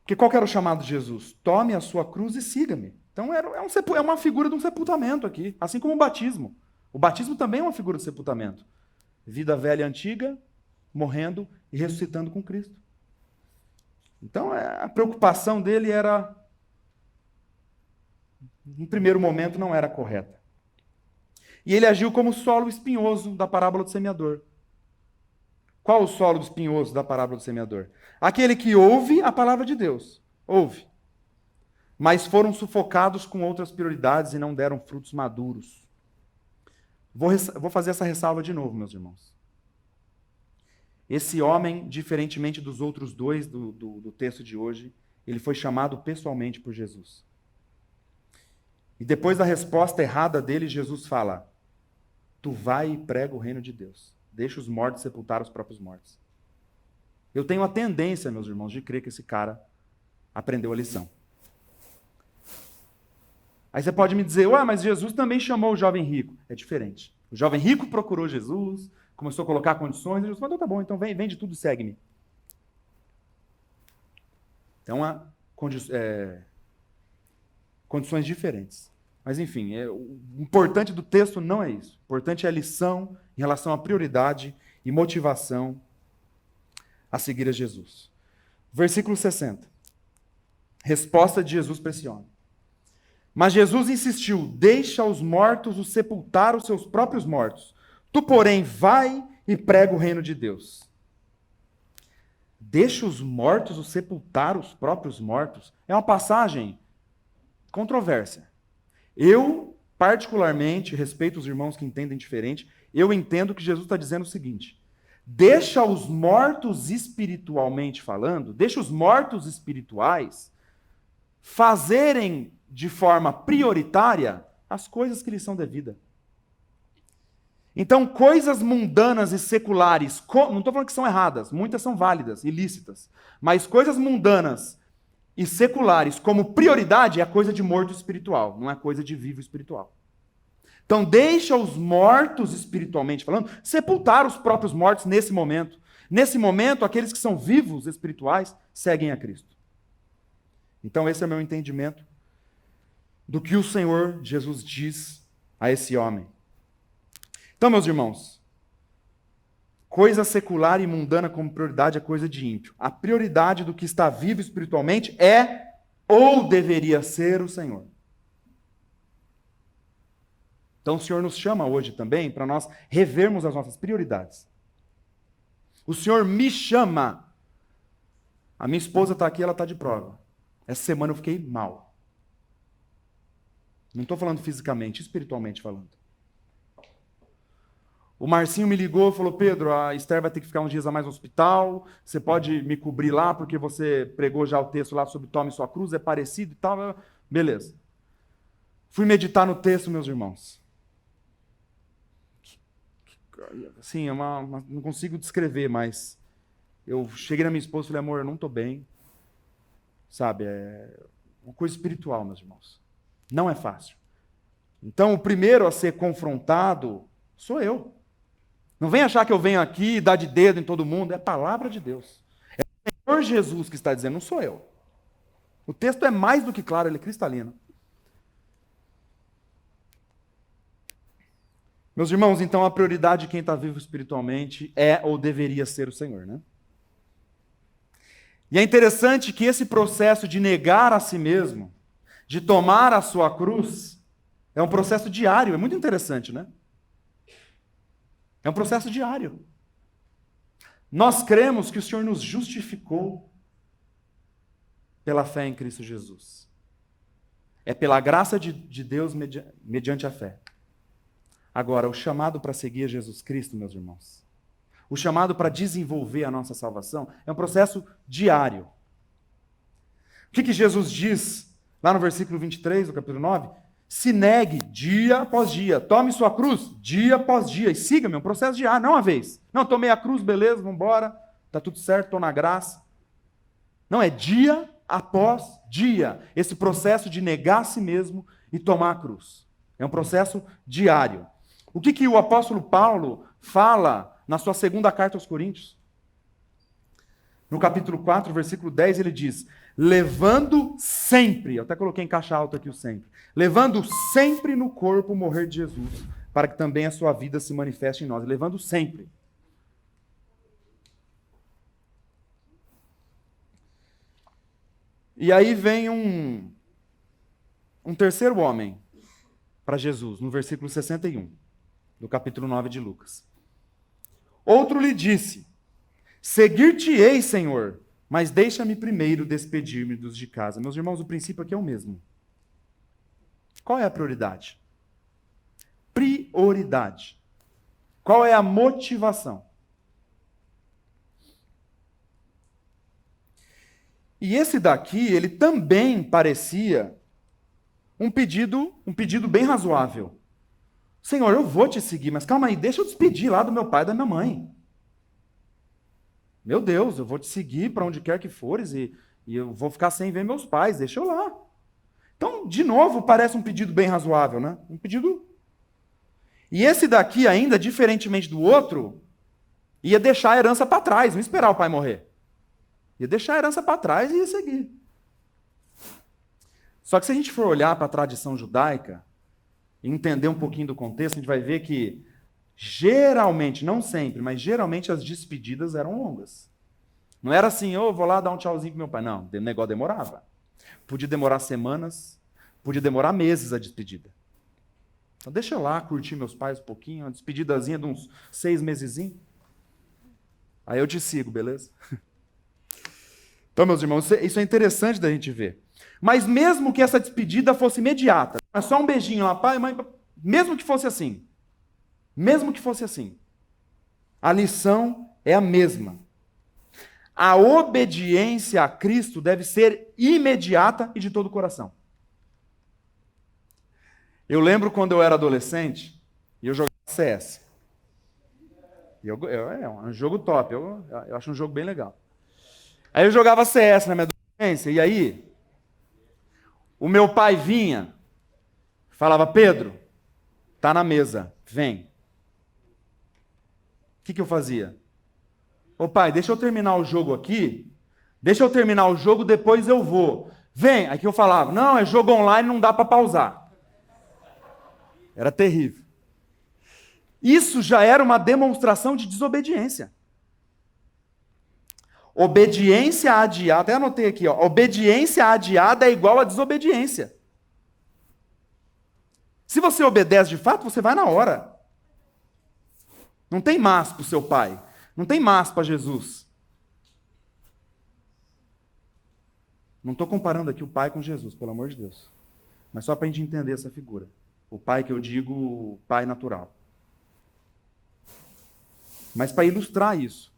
Porque qual que era o chamado de Jesus? Tome a sua cruz e siga-me. Então é uma figura de um sepultamento aqui, assim como o batismo. O batismo também é uma figura de sepultamento. Vida velha e antiga, morrendo e ressuscitando com Cristo. Então a preocupação dele era, em primeiro momento, não era correta. E ele agiu como o solo espinhoso da parábola do semeador. Qual o solo espinhoso da parábola do semeador? Aquele que ouve a palavra de Deus. Ouve. Mas foram sufocados com outras prioridades e não deram frutos maduros. Vou fazer essa ressalva de novo, meus irmãos. Esse homem, diferentemente dos outros dois do texto de hoje, ele foi chamado pessoalmente por Jesus. E depois da resposta errada dele, Jesus fala: tu vai e prega o reino de Deus. Deixa os mortos sepultar os próprios mortos. Eu tenho a tendência, meus irmãos, de crer que esse cara aprendeu a lição. Aí você pode me dizer: ué, mas Jesus também chamou o jovem rico. É diferente. O jovem rico procurou Jesus, começou a colocar condições, e Jesus falou: tá bom, então vende tudo e segue-me. Então, condições diferentes. Mas, enfim, o importante do texto não é isso. O importante é a lição em relação à prioridade e motivação a seguir a Jesus. Versículo 60. Resposta de Jesus para esse homem. Mas Jesus insistiu: deixa os mortos os sepultar os seus próprios mortos. Tu, porém, vai e prega o reino de Deus. Deixa os mortos os sepultar os próprios mortos. É uma passagem controversa. Eu, particularmente, respeito os irmãos que entendem diferente, eu entendo que Jesus está dizendo o seguinte: deixa os mortos espiritualmente falando, deixa os mortos espirituais fazerem de forma prioritária as coisas que lhes são devidas. Então, coisas mundanas e seculares, não estou falando que são erradas, muitas são válidas, ilícitas, mas coisas mundanas e seculares como prioridade é coisa de morto espiritual, não é coisa de vivo espiritual. Então, deixa os mortos espiritualmente falando sepultar os próprios mortos nesse momento. Nesse momento, aqueles que são vivos espirituais seguem a Cristo. Então, esse é o meu entendimento do que o Senhor Jesus diz a esse homem. Então, meus irmãos, coisa secular e mundana como prioridade é coisa de ímpio. A prioridade do que está vivo espiritualmente é ou deveria ser o Senhor. Então o Senhor nos chama hoje também para nós revermos as nossas prioridades. O Senhor me chama. A minha esposa está aqui, ela está de prova. Essa semana eu fiquei mal. Não estou falando fisicamente, espiritualmente falando. O Marcinho me ligou e falou: Pedro, a Esther vai ter que ficar uns dias a mais no hospital, você pode me cobrir lá, porque você pregou já o texto lá sobre tome sua cruz, é parecido e tal. Beleza. Fui meditar no texto, meus irmãos. Assim, não consigo descrever, mas Eu cheguei na minha esposa e falei, amor, eu não estou bem. Sabe, é uma coisa espiritual, meus irmãos. Não é fácil. Então, o primeiro a ser confrontado sou eu. Não vem achar que eu venho aqui e dar de dedo em todo mundo. É a palavra de Deus. É o Senhor Jesus que está dizendo, não sou eu. O texto é mais do que claro, ele é cristalino. Meus irmãos, então a prioridade de quem está vivo espiritualmente é ou deveria ser o Senhor, né? E é interessante que esse processo de negar a si mesmo, de tomar a sua cruz, é um processo diário. É muito interessante, né? É um processo diário. Nós cremos que o Senhor nos justificou pela fé em Cristo Jesus. É pela graça de Deus mediante a fé. Agora, o chamado para seguir Jesus Cristo, meus irmãos, o chamado para desenvolver a nossa salvação é um processo diário. O que Jesus diz lá no versículo 23 do capítulo 9? Se negue dia após dia, tome sua cruz dia após dia e siga-me, é um processo diário, não uma vez. Não, tomei a cruz, beleza, vamos embora, está tudo certo, estou na graça. Não, é dia após dia, esse processo de negar a si mesmo e tomar a cruz. É um processo diário. O que o apóstolo Paulo fala na sua segunda carta aos Coríntios? No capítulo 4, versículo 10, ele diz, levando sempre, eu até coloquei em caixa alta aqui o sempre, levando sempre no corpo o morrer de Jesus, para que também a sua vida se manifeste em nós. Levando sempre. E aí vem um terceiro homem para Jesus, no versículo 61, do capítulo 9 de Lucas. Outro lhe disse, seguir-te-ei, Senhor, mas deixa-me primeiro despedir-me dos de casa. Meus irmãos, o princípio aqui é o mesmo. Qual é a prioridade? Prioridade. Qual é a motivação? E esse daqui, ele também parecia um pedido bem razoável. Senhor, eu vou te seguir, mas calma aí, deixa eu despedir lá do meu pai e da minha mãe. Meu Deus, eu vou te seguir para onde quer que fores e eu vou ficar sem ver meus pais, deixa eu lá. Então, de novo, parece um pedido bem razoável, né? Um pedido. E esse daqui ainda, diferentemente do outro, ia deixar a herança para trás, não esperar o pai morrer. Ia deixar a herança para trás e ia seguir. Só que se a gente for olhar para a tradição judaica e entender um pouquinho do contexto, a gente vai ver que geralmente, não sempre, mas geralmente as despedidas eram longas. Não era assim, eu vou lá dar um tchauzinho pro meu pai. Não, o negócio demorava. Podia demorar semanas, podia demorar meses a despedida. Então deixa eu lá curtir meus pais um pouquinho, uma despedidazinha de uns 6 mesezinhos. Aí eu te sigo, beleza? Então, meus irmãos, isso é interessante da gente ver. Mas mesmo que essa despedida fosse imediata, é só um beijinho lá, pai, mãe, mesmo que fosse assim, a lição é a mesma. A obediência a Cristo deve ser imediata e de todo o coração. Eu lembro quando eu era adolescente e eu jogava CS. É um jogo top, eu acho um jogo bem legal. Aí eu jogava CS na minha adolescência, e aí o meu pai vinha, falava, Pedro, tá na mesa, vem. O que eu fazia? Ô pai, deixa eu terminar o jogo aqui, depois eu vou. Vem, aí que eu falava, não, é jogo online, não dá para pausar. Era terrível. Isso já era uma demonstração de desobediência. Obediência adiada, até anotei aqui, ó, obediência adiada é igual a desobediência. Se você obedece de fato, você vai na hora. Não tem mas para o seu pai, não tem mas para Jesus. Não estou comparando aqui o pai com Jesus, pelo amor de Deus. Mas só para a gente entender essa figura. O pai que eu digo, o pai natural. Mas para ilustrar isso,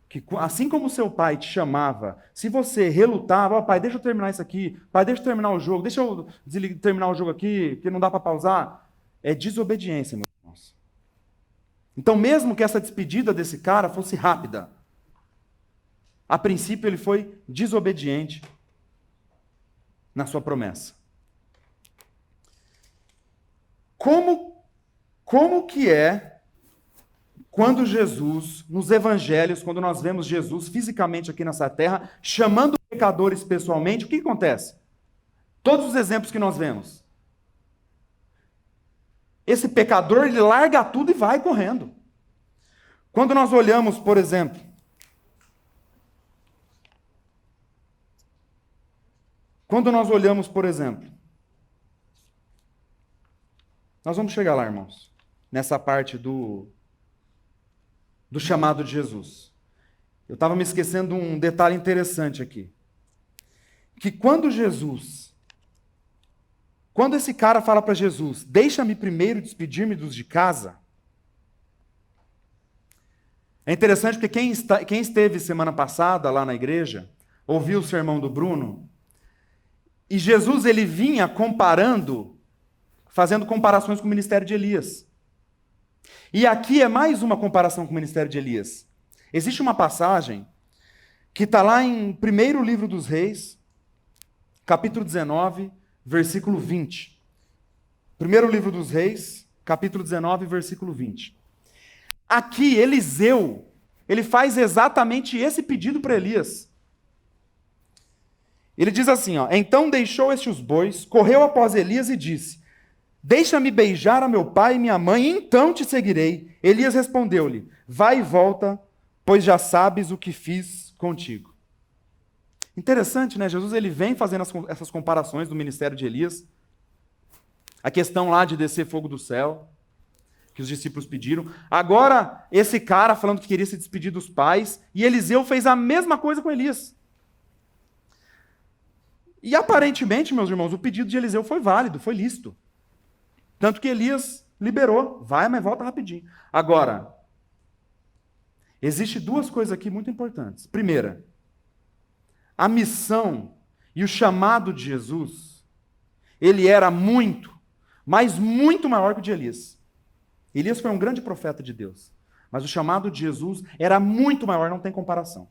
que assim como o seu pai te chamava, se você relutava, ó pai, deixa eu terminar isso aqui, pai, deixa eu terminar o jogo, deixa eu terminar o jogo aqui, porque não dá para pausar, é desobediência, meus irmãos. Então, mesmo que essa despedida desse cara fosse rápida, A princípio, ele foi desobediente na sua promessa. Como que é quando Jesus, nos evangelhos, quando nós vemos Jesus fisicamente aqui nessa terra, chamando pecadores pessoalmente, o que acontece? Todos os exemplos que nós vemos. Esse pecador, ele larga tudo e vai correndo. Quando nós olhamos, por exemplo, nós vamos chegar lá, irmãos, nessa parte do chamado de Jesus. Eu estava me esquecendo de um detalhe interessante aqui. Que quando esse cara fala para Jesus, deixa-me primeiro despedir-me dos de casa, é interessante porque quem esteve semana passada lá na igreja, ouviu o sermão do Bruno, e Jesus ele vinha fazendo comparações com o ministério de Elias. E aqui é mais uma comparação com o ministério de Elias. Existe uma passagem que está lá em 1º livro dos Reis, capítulo 19, versículo 20. 1º livro dos Reis, capítulo 19, versículo 20. Aqui, Eliseu, ele faz exatamente esse pedido para Elias. Ele diz assim, ó, então deixou estes bois, correu após Elias e disse, deixa-me beijar a meu pai e minha mãe, e então te seguirei. Elias respondeu-lhe, vai e volta, pois já sabes o que fiz contigo. Interessante, né? Jesus ele vem fazendo essas comparações do ministério de Elias. A questão lá de descer fogo do céu, que os discípulos pediram. Agora, esse cara falando que queria se despedir dos pais, e Eliseu fez a mesma coisa com Elias. E aparentemente, meus irmãos, o pedido de Eliseu foi válido, foi lícito. Tanto que Elias liberou. Vai, mas volta rapidinho. Agora, existe duas coisas aqui muito importantes. Primeira, a missão e o chamado de Jesus, ele era muito, mas muito maior que o de Elias. Elias foi um grande profeta de Deus, mas o chamado de Jesus era muito maior, não tem comparação.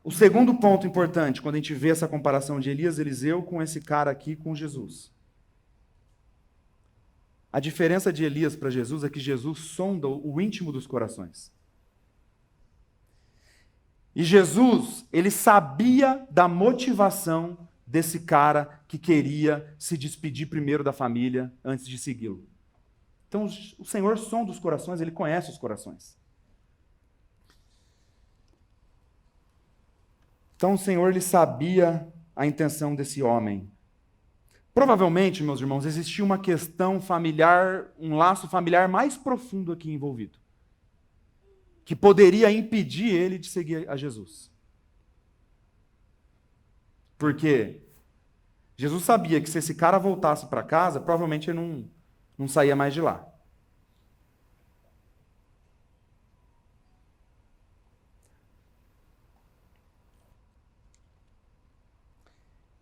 O segundo ponto importante, quando a gente vê essa comparação de Elias, Eliseu, com esse cara aqui, com Jesus. A diferença de Elias para Jesus é que Jesus sonda o íntimo dos corações. E Jesus, ele sabia da motivação desse cara que queria se despedir primeiro da família antes de segui-lo. Então, o Senhor sonda os corações, ele conhece os corações. Então, o Senhor ele sabia a intenção desse homem. Provavelmente, meus irmãos, existia uma questão familiar, um laço familiar mais profundo aqui envolvido, que poderia impedir ele de seguir a Jesus. Porque Jesus sabia que se esse cara voltasse para casa, provavelmente ele não saía mais de lá.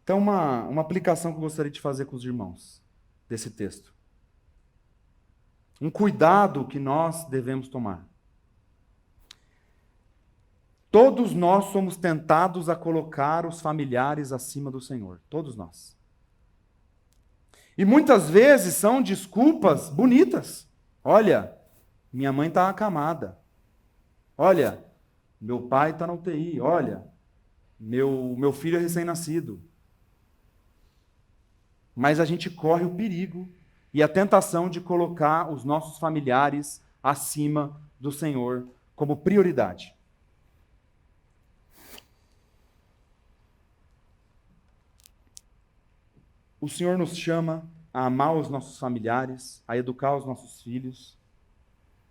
Então, uma aplicação que eu gostaria de fazer com os irmãos desse texto. Um cuidado que nós devemos tomar. Todos nós somos tentados a colocar os familiares acima do Senhor. Todos nós. E muitas vezes são desculpas bonitas. Olha, minha mãe está acamada. Olha, meu pai está na UTI. Olha, meu filho é recém-nascido. Mas a gente corre o perigo e a tentação de colocar os nossos familiares acima do Senhor como prioridade. O Senhor nos chama a amar os nossos familiares, a educar os nossos filhos.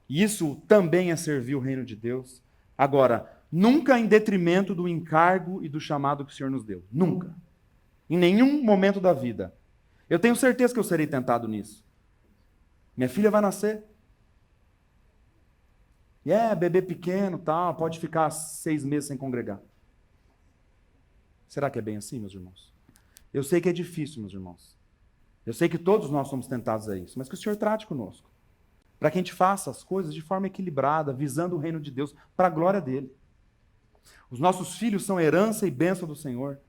E isso também é servir o reino de Deus. Agora, nunca em detrimento do encargo e do chamado que o Senhor nos deu. Nunca. Em nenhum momento da vida. Eu tenho certeza que eu serei tentado nisso. Minha filha vai nascer. E bebê pequeno, tal, pode ficar 6 meses sem congregar. Será que é bem assim, meus irmãos? Eu sei que é difícil, meus irmãos. Eu sei que todos nós somos tentados a isso, mas que o Senhor trate conosco. para que a gente faça as coisas de forma equilibrada, visando o reino de Deus, para a glória dele. Os nossos filhos são herança e bênção do Senhor,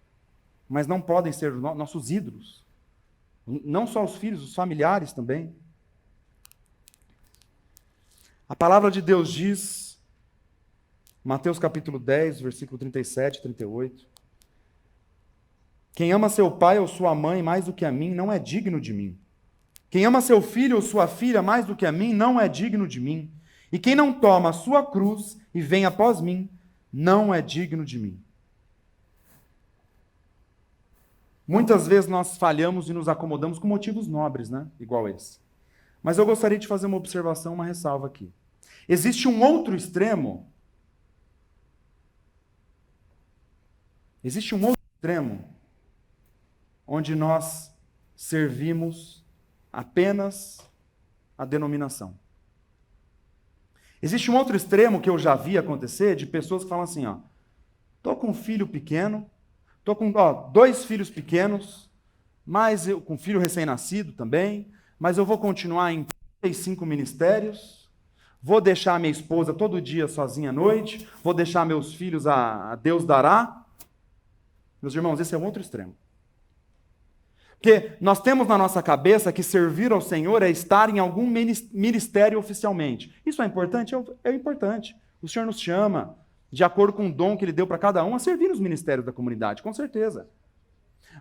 mas não podem ser nossos ídolos. Não só os filhos, os familiares também. A palavra de Deus diz, Mateus capítulo 10, versículo 37 e 38, quem ama seu pai ou sua mãe mais do que a mim, não é digno de mim. Quem ama seu filho ou sua filha mais do que a mim, não é digno de mim. E quem não toma a sua cruz e vem após mim, não é digno de mim. Muitas vezes nós falhamos e nos acomodamos com motivos nobres, né? Igual esse. Mas eu gostaria de fazer uma observação, uma ressalva aqui. Existe um outro extremo. Existe um outro extremo onde nós servimos apenas a denominação. Existe um outro extremo que eu já vi acontecer de pessoas que falam assim, ó, tô com um filho pequeno, tô com 2 filhos pequenos, mas eu com filho recém-nascido também, mas eu vou continuar em 35 ministérios, vou deixar minha esposa todo dia sozinha à noite, vou deixar meus filhos a Deus dará. Meus irmãos, esse é um outro extremo. Porque nós temos na nossa cabeça que servir ao Senhor é estar em algum ministério oficialmente. Isso é importante? É importante. O Senhor nos chama, de acordo com o dom que Ele deu para cada um, a servir nos ministérios da comunidade, com certeza.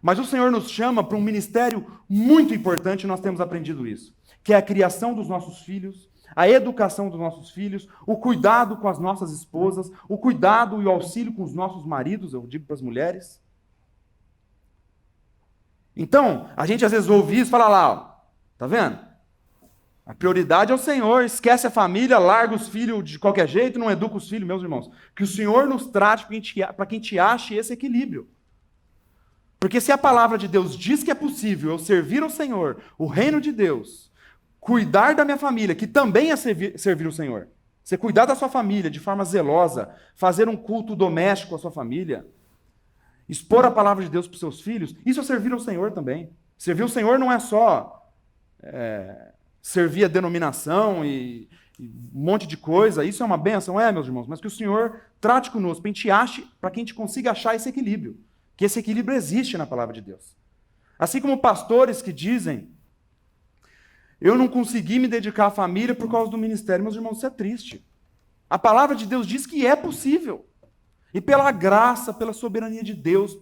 Mas o Senhor nos chama para um ministério muito importante, e nós temos aprendido isso, que é a criação dos nossos filhos, a educação dos nossos filhos, o cuidado com as nossas esposas, o cuidado e o auxílio com os nossos maridos, eu digo para as mulheres. Então, a gente às vezes ouve isso e fala lá, ó, tá vendo? A prioridade é o Senhor, esquece a família, larga os filhos de qualquer jeito, não educa os filhos, meus irmãos. Que o Senhor nos trate para que a gente ache esse equilíbrio. Porque se a palavra de Deus diz que é possível eu servir ao Senhor, o reino de Deus, cuidar da minha família, que também é servir o Senhor, você cuidar da sua família de forma zelosa, fazer um culto doméstico à sua família, expor a palavra de Deus para os seus filhos, isso é servir ao Senhor também. Servir ao Senhor não é só servir a denominação e um monte de coisa, isso é uma bênção, meus irmãos, mas que o Senhor trate conosco, para que a gente consiga achar esse equilíbrio, que esse equilíbrio existe na palavra de Deus. Assim como pastores que dizem, eu não consegui me dedicar à família por causa do ministério, meus irmãos, isso é triste. A palavra de Deus diz que é possível. E pela graça, pela soberania de Deus,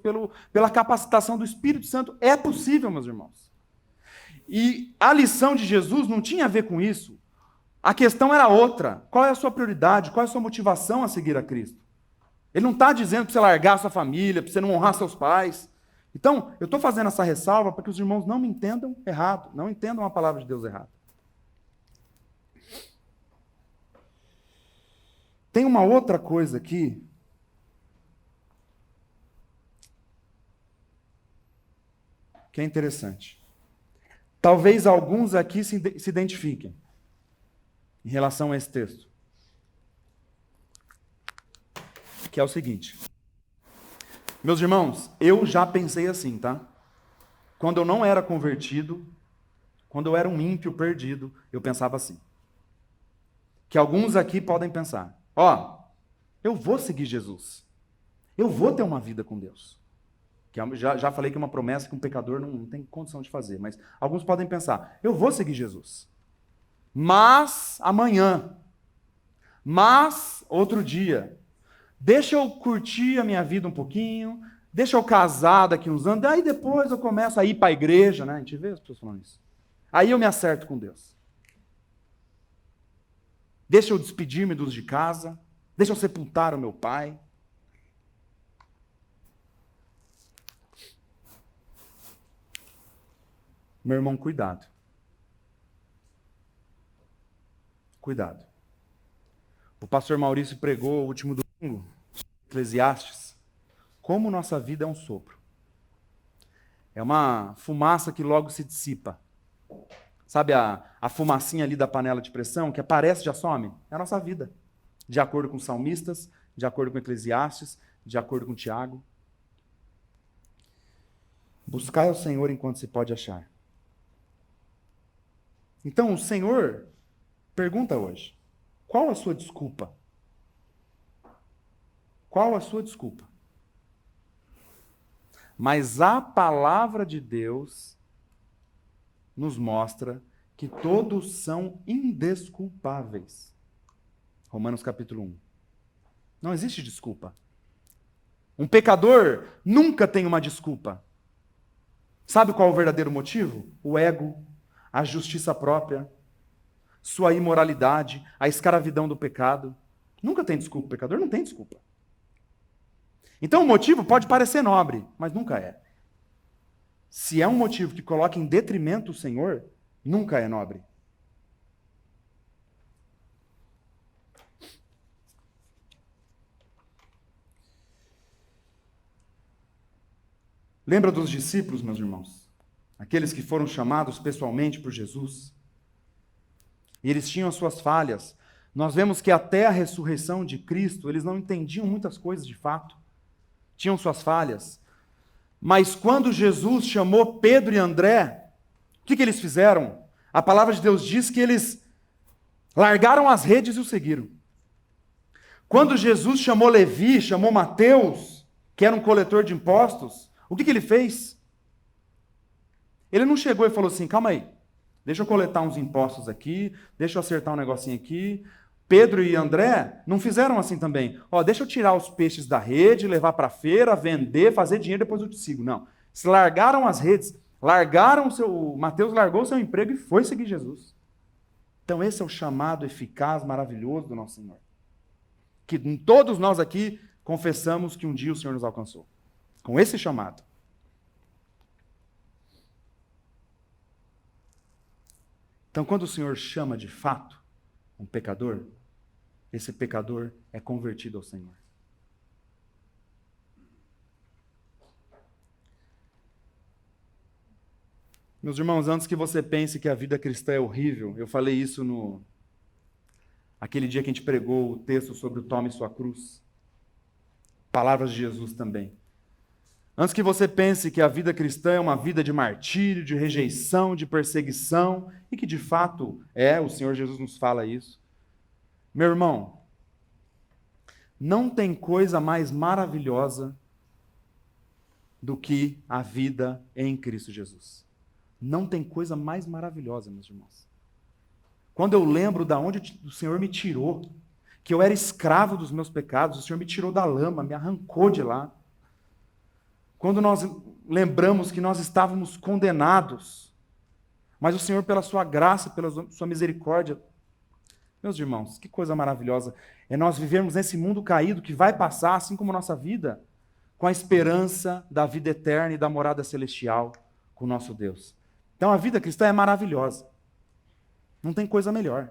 pela capacitação do Espírito Santo, é possível, meus irmãos. E a lição de Jesus não tinha a ver com isso. A questão era outra. Qual é a sua prioridade? Qual é a sua motivação a seguir a Cristo? Ele não está dizendo para você largar a sua família, para você não honrar seus pais. Então, eu estou fazendo essa ressalva para que os irmãos não me entendam errado, não entendam a palavra de Deus errado. Tem uma outra coisa aqui que é interessante. Talvez alguns aqui se identifiquem em relação a esse texto. Que é o seguinte. Meus irmãos, eu já pensei assim, tá? Quando eu não era convertido, quando eu era um ímpio perdido, eu pensava assim. Que alguns aqui podem pensar, eu vou seguir Jesus. Eu vou ter uma vida com Deus. Que já falei que é uma promessa que um pecador não tem condição de fazer, mas alguns podem pensar, eu vou seguir Jesus, mas amanhã, mas outro dia, deixa eu curtir a minha vida um pouquinho, deixa eu casar daqui uns anos, daí depois eu começo a ir para a igreja, né? A gente vê as pessoas falando isso. Aí eu me acerto com Deus. Deixa eu despedir-me dos de casa, deixa eu sepultar o meu pai. Meu irmão, cuidado. Cuidado. O pastor Maurício pregou o último domingo, Eclesiastes, como nossa vida é um sopro. É uma fumaça que logo se dissipa. Sabe a fumacinha ali da panela de pressão, que aparece e já some? É a nossa vida. De acordo com os salmistas, de acordo com Eclesiastes, de acordo com Tiago. Buscai ao Senhor enquanto se pode achar. Então, o Senhor Pergunta hoje: qual a sua desculpa? Qual a sua desculpa? Mas a palavra de Deus nos mostra que todos são indesculpáveis. Romanos capítulo 1. Não existe desculpa. Um pecador nunca tem uma desculpa. Sabe qual é o verdadeiro motivo? O ego, a justiça própria, sua imoralidade, a escravidão do pecado. Nunca tem desculpa. O pecador não tem desculpa. Então o motivo pode parecer nobre, mas nunca é. Se é um motivo que coloca em detrimento o Senhor, nunca é nobre. Lembra dos discípulos, meus irmãos? Aqueles que foram chamados pessoalmente por Jesus. E eles tinham as suas falhas. Nós vemos que até a ressurreição de Cristo, eles não entendiam muitas coisas de fato. Tinham suas falhas. Mas quando Jesus chamou Pedro e André, o que eles fizeram? A palavra de Deus diz que eles largaram as redes e o seguiram. Quando Jesus chamou Levi, chamou Mateus, que era um coletor de impostos, o que ele fez? Ele não chegou e falou assim: calma aí, deixa eu coletar uns impostos aqui, deixa eu acertar um negocinho aqui. Pedro e André não fizeram assim também. Deixa eu tirar os peixes da rede, levar para a feira, vender, fazer dinheiro, depois eu te sigo. Não. Se largaram as redes, Mateus largou o seu emprego e foi seguir Jesus. Então esse é o chamado eficaz, maravilhoso do nosso Senhor. Que todos nós aqui confessamos que um dia o Senhor nos alcançou. Com esse chamado. Então quando o Senhor chama de fato um pecador, esse pecador é convertido ao Senhor. Meus irmãos, antes que você pense que a vida cristã é horrível, eu falei isso aquele dia que a gente pregou o texto sobre o Tome Sua Cruz. Palavras de Jesus também. Antes que você pense que a vida cristã é uma vida de martírio, de rejeição, de perseguição, e que de fato o Senhor Jesus nos fala isso. Meu irmão, não tem coisa mais maravilhosa do que a vida em Cristo Jesus. Não tem coisa mais maravilhosa, meus irmãos. Quando eu lembro de onde o Senhor me tirou, que eu era escravo dos meus pecados, o Senhor me tirou da lama, me arrancou de lá. Quando nós lembramos que nós estávamos condenados, mas o Senhor, pela sua graça, pela sua misericórdia, meus irmãos, que coisa maravilhosa é nós vivermos nesse mundo caído que vai passar, assim como nossa vida, com a esperança da vida eterna e da morada celestial com o nosso Deus. Então a vida cristã é maravilhosa. Não tem coisa melhor.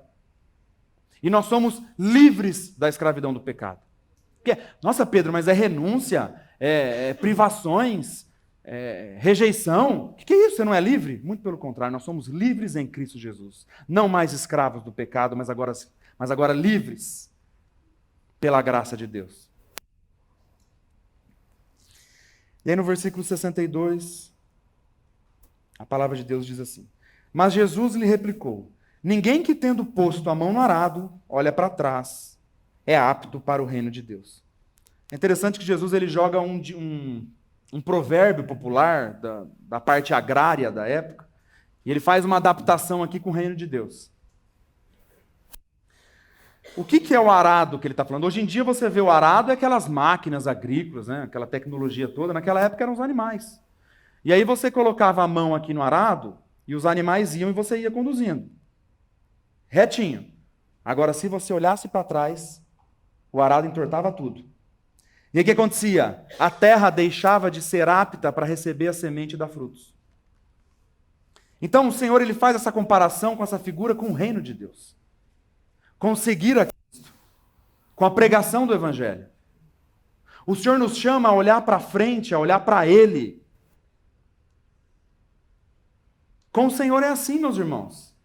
E nós somos livres da escravidão do pecado. Nossa, Pedro, mas é renúncia, privações, rejeição. O que é isso? Você não é livre? Muito pelo contrário, nós somos livres em Cristo Jesus. Não mais escravos do pecado, mas agora livres pela graça de Deus. E aí no versículo 62, a palavra de Deus diz assim: mas Jesus lhe replicou: ninguém que tendo posto a mão no arado, olha para trás, é apto para o reino de Deus. É interessante que Jesus ele joga um provérbio popular da parte agrária da época, e ele faz uma adaptação aqui com o reino de Deus. O que é o arado que ele está falando? Hoje em dia você vê o arado, aquelas máquinas agrícolas, né? Aquela tecnologia toda. Naquela época eram os animais. E aí você colocava a mão aqui no arado, e os animais iam e você ia conduzindo. Retinho. Agora, se você olhasse para trás, o arado entortava tudo. E aí o que acontecia? A terra deixava de ser apta para receber a semente e dar frutos. Então o Senhor ele faz essa comparação com essa figura com o reino de Deus. Com seguir a Cristo. Com a pregação do Evangelho. O Senhor nos chama a olhar para frente, a olhar para Ele. Com o Senhor é assim, meus irmãos.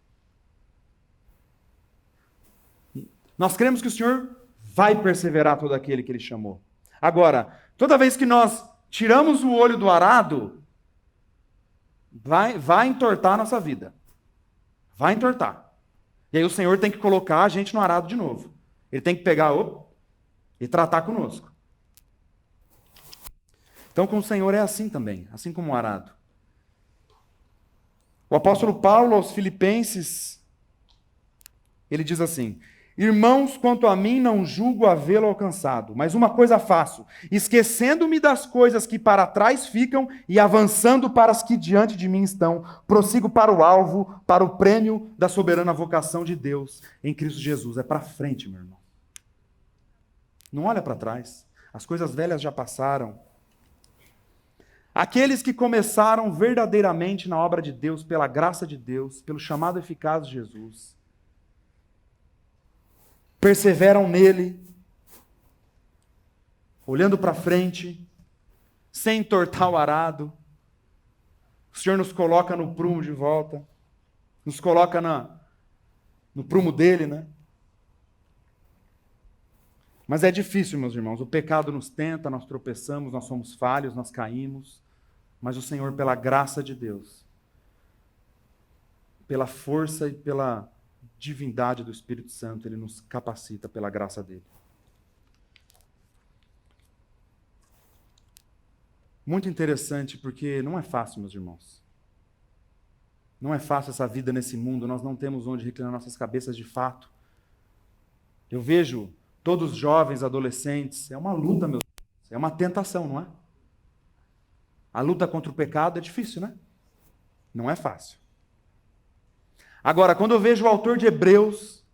Nós cremos que o Senhor vai perseverar todo aquele que Ele chamou. Agora, toda vez que nós tiramos o olho do arado, vai entortar a nossa vida. Vai entortar. E aí o Senhor tem que colocar a gente no arado de novo. Ele tem que pegar e tratar conosco. Então com o Senhor é assim também, assim como o arado. O apóstolo Paulo aos Filipenses, ele diz assim: irmãos, quanto a mim, não julgo havê-lo alcançado, mas uma coisa faço, esquecendo-me das coisas que para trás ficam e avançando para as que diante de mim estão, prossigo para o alvo, para o prêmio da soberana vocação de Deus em Cristo Jesus. É para frente, meu irmão. Não olha para trás. As coisas velhas já passaram. Aqueles que começaram verdadeiramente na obra de Deus, pela graça de Deus, pelo chamado eficaz de Jesus, perseveram nele, olhando para frente, sem entortar o arado. O Senhor nos coloca no prumo de volta, nos coloca no prumo dele, né? Mas é difícil, meus irmãos. O pecado nos tenta, nós tropeçamos, nós somos falhos, nós caímos. Mas o Senhor, pela graça de Deus, pela força e pela divindade do Espírito Santo, Ele nos capacita pela graça dele. Muito interessante, porque não é fácil, meus irmãos. Não é fácil essa vida nesse mundo, nós não temos onde reclinar nossas cabeças de fato. Eu vejo todos os jovens, adolescentes, é uma luta, meus irmãos, é uma tentação, não é? A luta contra o pecado é difícil, né? Não é fácil. Agora, quando eu vejo o autor de Hebreus,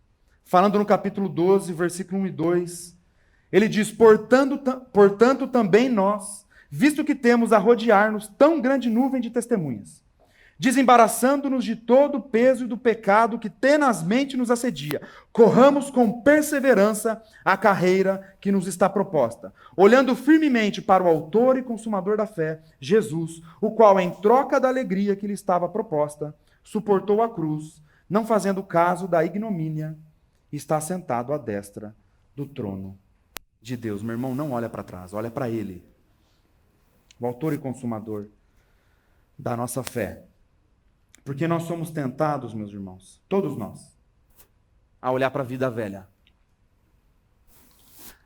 falando no capítulo 12, versículo 1 e 2, ele diz: portanto também nós, visto que temos a rodear-nos tão grande nuvem de testemunhas, desembaraçando-nos de todo o peso e do pecado que tenazmente nos assedia, corramos com perseverança a carreira que nos está proposta, olhando firmemente para o autor e consumador da fé, Jesus, o qual, em troca da alegria que lhe estava proposta, suportou a cruz, não fazendo caso da ignomínia, e está sentado à destra do trono de Deus. Meu irmão, não olha para trás, olha para ele, o autor e consumador da nossa fé. Porque nós somos tentados, meus irmãos, todos nós, a olhar para a vida velha,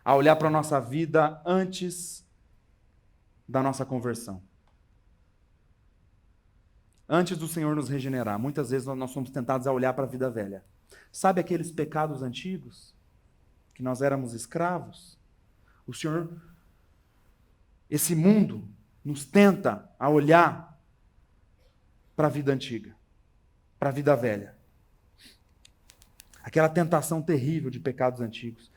a olhar para a nossa vida antes da nossa conversão. Antes do Senhor nos regenerar, muitas vezes nós somos tentados a olhar para a vida velha. Sabe aqueles pecados antigos? Que nós éramos escravos? O Senhor, esse mundo, nos tenta a olhar para a vida antiga, para a vida velha. Aquela tentação terrível de pecados antigos.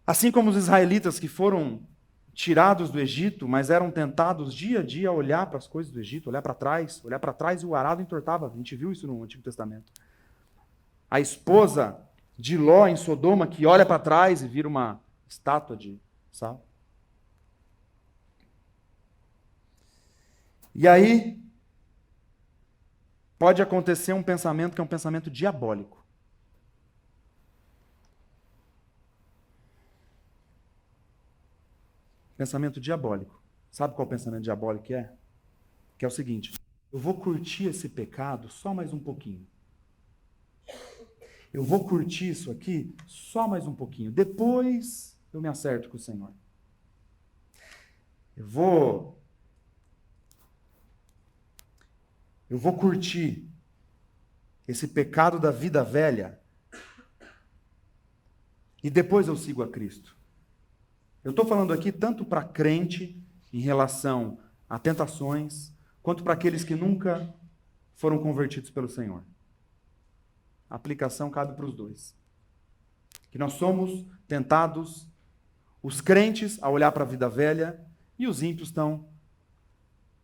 Assim como os israelitas que foram tirados do Egito, mas eram tentados dia a dia a olhar para as coisas do Egito, olhar para trás e o arado entortava. A gente viu isso no Antigo Testamento. A esposa de Ló em Sodoma que olha para trás e vira uma estátua de sal. E aí pode acontecer um pensamento que é um pensamento diabólico. Pensamento diabólico. Sabe qual pensamento diabólico que é? Que é o seguinte: eu vou curtir esse pecado só mais um pouquinho. Eu vou curtir isso aqui só mais um pouquinho. Depois eu me acerto com o Senhor. Eu vou curtir esse pecado da vida velha e depois eu sigo a Cristo. Eu estou falando aqui tanto para crente em relação a tentações, quanto para aqueles que nunca foram convertidos pelo Senhor. A aplicação cabe para os dois. Que nós somos tentados, os crentes, a olhar para a vida velha, e os ímpios estão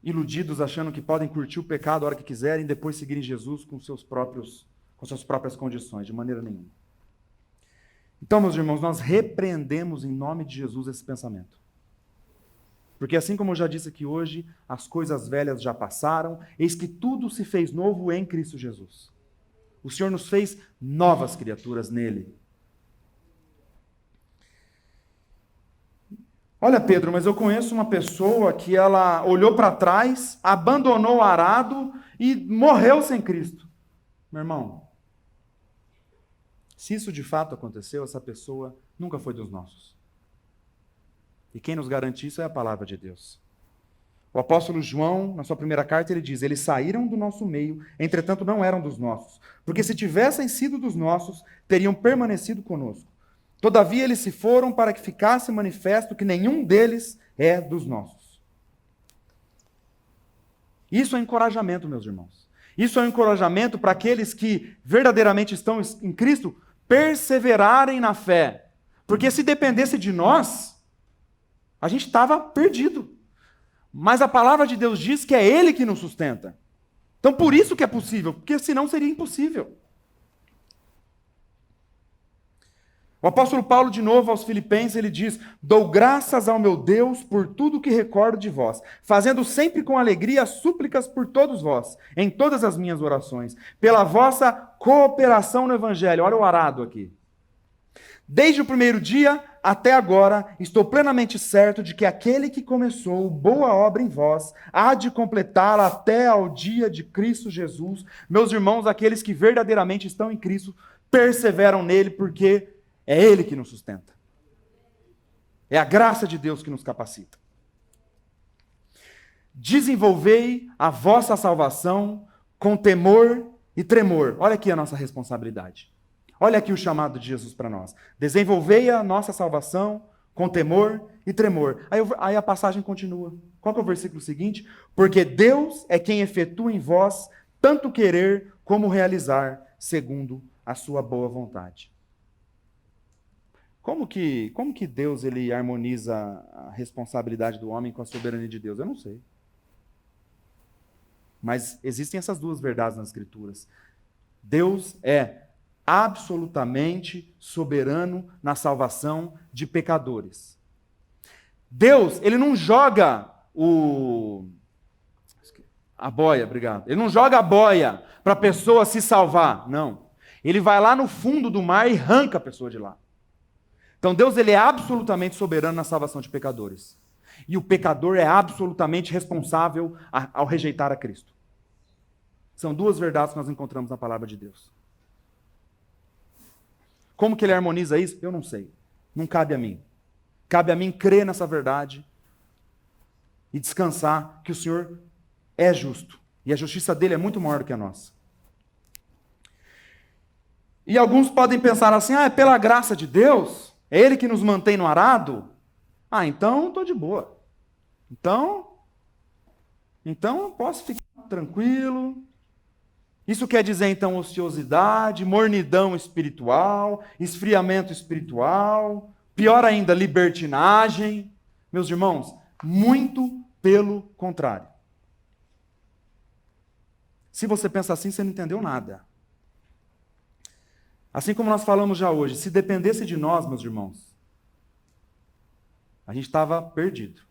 iludidos, achando que podem curtir o pecado a hora que quiserem, e depois seguirem Jesus com suas próprias condições, de maneira nenhuma. Então, meus irmãos, nós repreendemos em nome de Jesus esse pensamento. Porque assim como eu já disse aqui hoje, as coisas velhas já passaram, eis que tudo se fez novo em Cristo Jesus. O Senhor nos fez novas criaturas nele. Olha, Pedro, mas eu conheço uma pessoa que ela olhou para trás, abandonou o arado e morreu sem Cristo. Meu irmão, Se isso de fato aconteceu, essa pessoa nunca foi dos nossos. E quem nos garante isso é a palavra de Deus. O apóstolo João, na sua primeira carta, ele diz: eles saíram do nosso meio, entretanto não eram dos nossos. Porque se tivessem sido dos nossos, teriam permanecido conosco. Todavia eles se foram para que ficasse manifesto que nenhum deles é dos nossos. Isso é encorajamento, meus irmãos. Isso é um encorajamento para aqueles que verdadeiramente estão em Cristo perseverarem na fé. Porque se dependesse de nós, a gente estava perdido. Mas a palavra de Deus diz que é Ele que nos sustenta. Então por isso que é possível, porque senão seria impossível. O apóstolo Paulo, de novo, aos Filipenses, ele diz: dou graças ao meu Deus por tudo que recordo de vós, fazendo sempre com alegria súplicas por todos vós, em todas as minhas orações, pela vossa cooperação no Evangelho. Olha o arado aqui. Desde o primeiro dia até agora, estou plenamente certo de que aquele que começou boa obra em vós, há de completá-la até ao dia de Cristo Jesus. Meus irmãos, aqueles que verdadeiramente estão em Cristo, perseveram nele, porque é Ele que nos sustenta. É a graça de Deus que nos capacita. Desenvolvei a vossa salvação com temor e tremor. Olha aqui a nossa responsabilidade. Olha aqui o chamado de Jesus para nós. Desenvolvei a nossa salvação com temor e tremor. Aí a passagem continua. Qual que é o versículo seguinte? Porque Deus é quem efetua em vós tanto querer como realizar, segundo a sua boa vontade. Como que Deus ele harmoniza a responsabilidade do homem com a soberania de Deus? Eu não sei. Mas existem essas duas verdades nas Escrituras. Deus é absolutamente soberano na salvação de pecadores. Deus, ele não joga a boia, obrigado. Ele não joga a boia para a pessoa se salvar, não. Ele vai lá no fundo do mar e arranca a pessoa de lá. Então Deus ele é absolutamente soberano na salvação de pecadores. E o pecador é absolutamente responsável ao rejeitar a Cristo. São duas verdades que nós encontramos na palavra de Deus. Como que ele harmoniza isso? Eu não sei. Não cabe a mim. Cabe a mim crer nessa verdade e descansar que o Senhor é justo. E a justiça dele é muito maior do que a nossa. E alguns podem pensar assim: é pela graça de Deus? É Ele que nos mantém no arado? Então estou de boa. Então eu posso ficar tranquilo. Isso quer dizer, então, ociosidade, mornidão espiritual, esfriamento espiritual, pior ainda, libertinagem. Meus irmãos, muito pelo contrário. Se você pensa assim, você não entendeu nada. Assim como nós falamos já hoje, se dependesse de nós, meus irmãos, a gente estava perdido.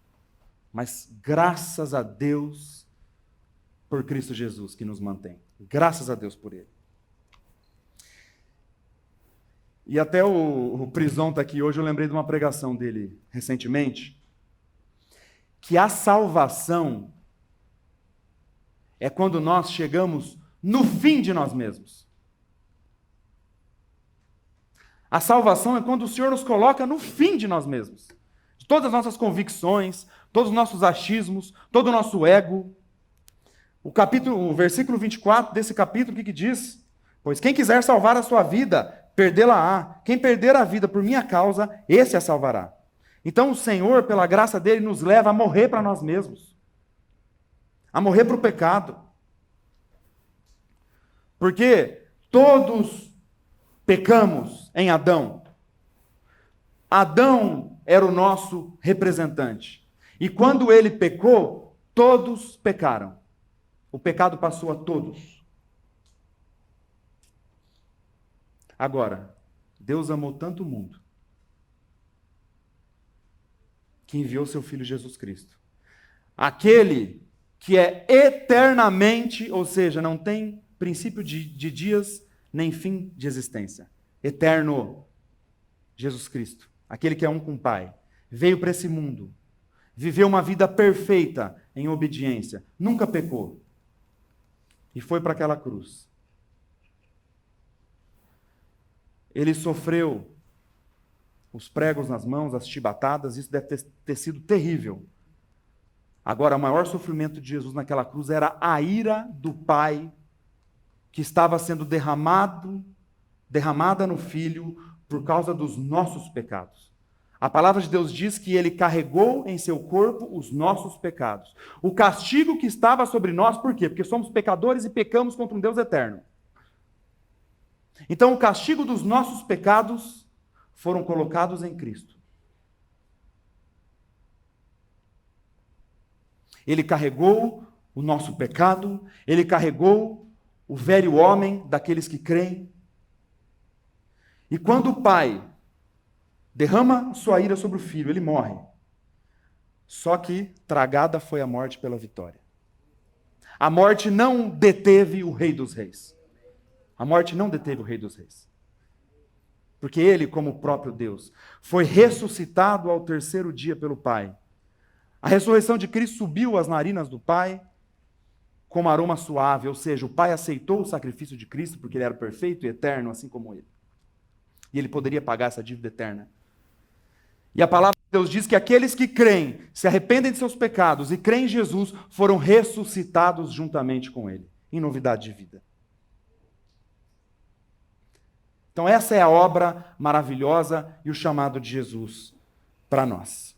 Mas graças a Deus por Cristo Jesus que nos mantém. Graças a Deus por Ele. E até o Prison está aqui hoje, eu lembrei de uma pregação dele recentemente, que a salvação é quando nós chegamos no fim de nós mesmos. A salvação é quando o Senhor nos coloca no fim de nós mesmos. De todas as nossas convicções, todos os nossos achismos, todo o nosso ego. O versículo 24 desse capítulo, o que diz? Pois quem quiser salvar a sua vida, perdê-la-á. Quem perder a vida por minha causa, esse a salvará. Então o Senhor, pela graça dele, nos leva a morrer para nós mesmos. A morrer para o pecado. Porque todos pecamos em Adão. Adão era o nosso representante. E quando ele pecou, todos pecaram. O pecado passou a todos. Agora, Deus amou tanto o mundo que enviou seu Filho Jesus Cristo. Aquele que é eternamente, ou seja, não tem princípio de dias nem fim de existência. Eterno. Jesus Cristo. Aquele que é um com o Pai. Veio para esse mundo. Viveu uma vida perfeita em obediência. Nunca pecou. E foi para aquela cruz. ele sofreu os pregos nas mãos, as chibatadas, isso deve ter sido terrível. Agora, o maior sofrimento de Jesus naquela cruz era a ira do Pai que estava sendo derramada no Filho por causa dos nossos pecados. A palavra de Deus diz que ele carregou em seu corpo os nossos pecados. O castigo que estava sobre nós, por quê? Porque somos pecadores e pecamos contra um Deus eterno. Então, o castigo dos nossos pecados foram colocados em Cristo. Ele carregou o nosso pecado, ele carregou o velho homem daqueles que creem. E quando o Pai derrama sua ira sobre o Filho, ele morre. Só que tragada foi a morte pela vitória. A morte não deteve o Rei dos Reis. A morte não deteve o Rei dos Reis. Porque ele, como o próprio Deus, foi ressuscitado ao terceiro dia pelo Pai. A ressurreição de Cristo subiu às narinas do Pai como aroma suave, ou seja, o Pai aceitou o sacrifício de Cristo porque ele era perfeito e eterno, assim como ele. E ele poderia pagar essa dívida eterna. E a palavra de Deus diz que aqueles que creem, se arrependem de seus pecados e creem em Jesus, foram ressuscitados juntamente com ele, em novidade de vida. Então essa é a obra maravilhosa e o chamado de Jesus para nós.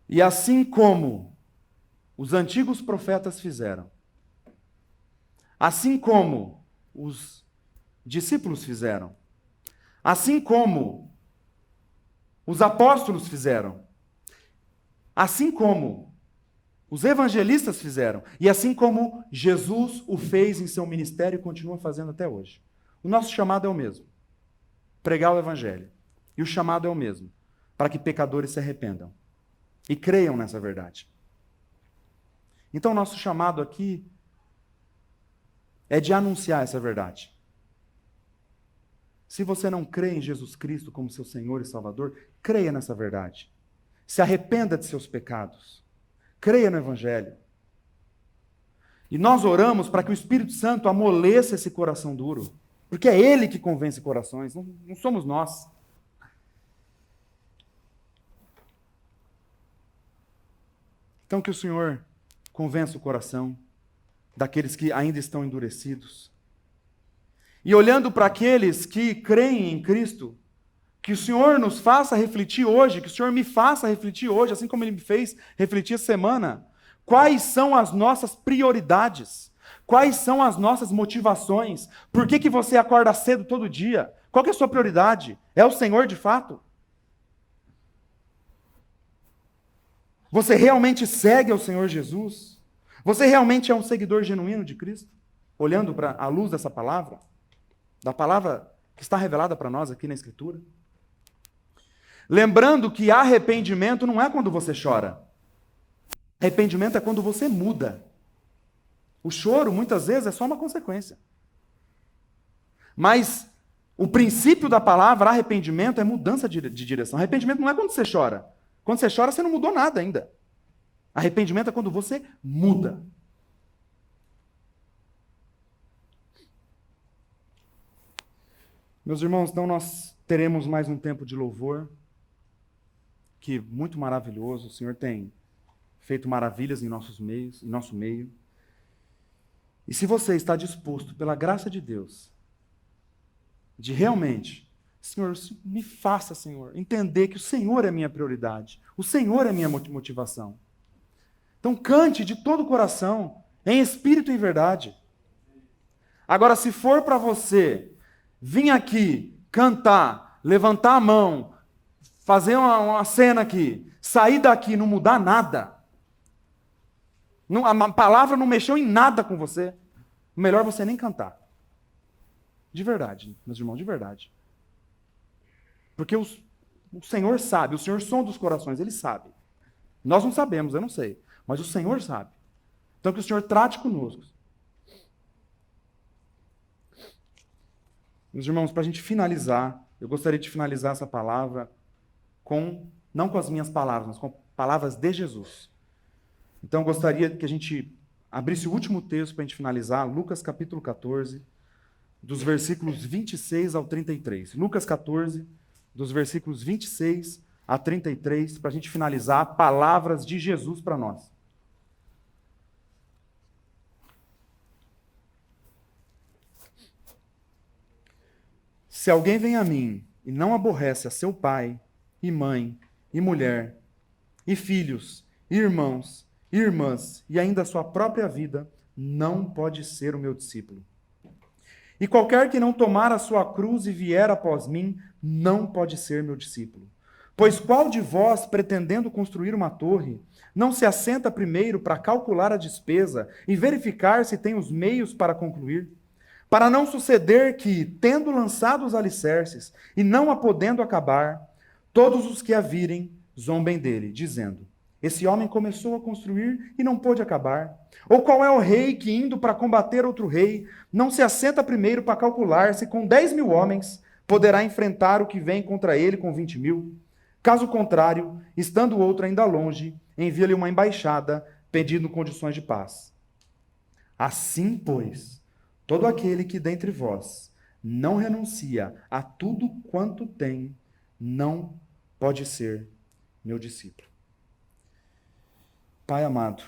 E assim como os antigos profetas fizeram, assim como os discípulos fizeram, assim como os apóstolos fizeram, assim como os evangelistas fizeram, e assim como Jesus o fez em seu ministério e continua fazendo até hoje. O nosso chamado é o mesmo, pregar o evangelho. E o chamado é o mesmo, para que pecadores se arrependam e creiam nessa verdade. Então, nosso chamado aqui é de anunciar essa verdade. Se você não crê em Jesus Cristo como seu Senhor e Salvador, creia nessa verdade. Se arrependa de seus pecados. Creia no Evangelho. E nós oramos para que o Espírito Santo amoleça esse coração duro. Porque é Ele que convence corações, não somos nós. Então que o Senhor convença o coração daqueles que ainda estão endurecidos. E olhando para aqueles que creem em Cristo, que o Senhor nos faça refletir hoje, que o Senhor me faça refletir hoje, assim como Ele me fez refletir essa semana, quais são as nossas prioridades, quais são as nossas motivações, por que você acorda cedo todo dia, qual que é a sua prioridade? É o Senhor de fato? Você realmente segue ao Senhor Jesus? Você realmente é um seguidor genuíno de Cristo? Olhando para a luz dessa palavra, da palavra que está revelada para nós aqui na Escritura? Lembrando que arrependimento não é quando você chora. Arrependimento é quando você muda. O choro, muitas vezes, é só uma consequência. Mas o princípio da palavra arrependimento é mudança de direção. Arrependimento não é quando você chora. Quando você chora, você não mudou nada ainda. Arrependimento é quando você muda. Meus irmãos, então nós teremos mais um tempo de louvor, que muito maravilhoso. O Senhor tem feito maravilhas em nosso meio. E se você está disposto, pela graça de Deus, de realmente, Senhor, me faça, Senhor, entender que o Senhor é minha prioridade, o Senhor é minha motivação. Então cante de todo o coração, em espírito e em verdade. Agora, se for para você vir aqui, cantar, levantar a mão, fazer uma cena aqui, sair daqui e não mudar nada, a palavra não mexeu em nada com você, melhor você nem cantar. De verdade, meus irmãos, de verdade. Porque o Senhor sabe, o Senhor sonda os corações, Ele sabe. Nós não sabemos, eu não sei, mas o Senhor sabe. Então que o Senhor trate conosco. Meus irmãos, para a gente finalizar, eu gostaria de finalizar essa palavra não com as minhas palavras, mas com palavras de Jesus. Então eu gostaria que a gente abrisse o último texto para a gente finalizar, Lucas capítulo 14, dos versículos 26 ao 33. Lucas 14, dos versículos 26 a 33, para a gente finalizar, palavras de Jesus para nós. Se alguém vem a mim e não aborrece a seu pai, e mãe, e mulher, e filhos, e irmãos, e irmãs, e ainda a sua própria vida, não pode ser o meu discípulo. E qualquer que não tomar a sua cruz e vier após mim, não pode ser meu discípulo. Pois qual de vós, pretendendo construir uma torre, não se assenta primeiro para calcular a despesa e verificar se tem os meios para concluir? Para não suceder que, tendo lançado os alicerces e não a podendo acabar, todos os que a virem zombem dele, dizendo: esse homem começou a construir e não pôde acabar. Ou qual é o rei que, indo para combater outro rei, não se assenta primeiro para calcular se com 10.000 homens poderá enfrentar o que vem contra ele com 20.000? Caso contrário, estando o outro ainda longe, envia-lhe uma embaixada pedindo condições de paz. Assim, pois, todo aquele que dentre vós não renuncia a tudo quanto tem, não pode ser meu discípulo. Pai amado,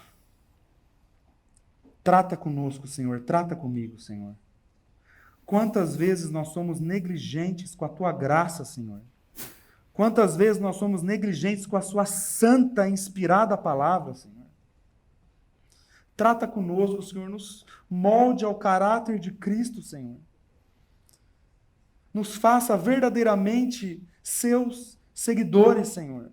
trata conosco, Senhor, trata comigo, Senhor. Quantas vezes nós somos negligentes com a tua graça, Senhor? Quantas vezes nós somos negligentes com a sua santa, inspirada palavra, Senhor? Trata conosco, Senhor, nos molde ao caráter de Cristo, Senhor. Nos faça verdadeiramente seus seguidores, Senhor.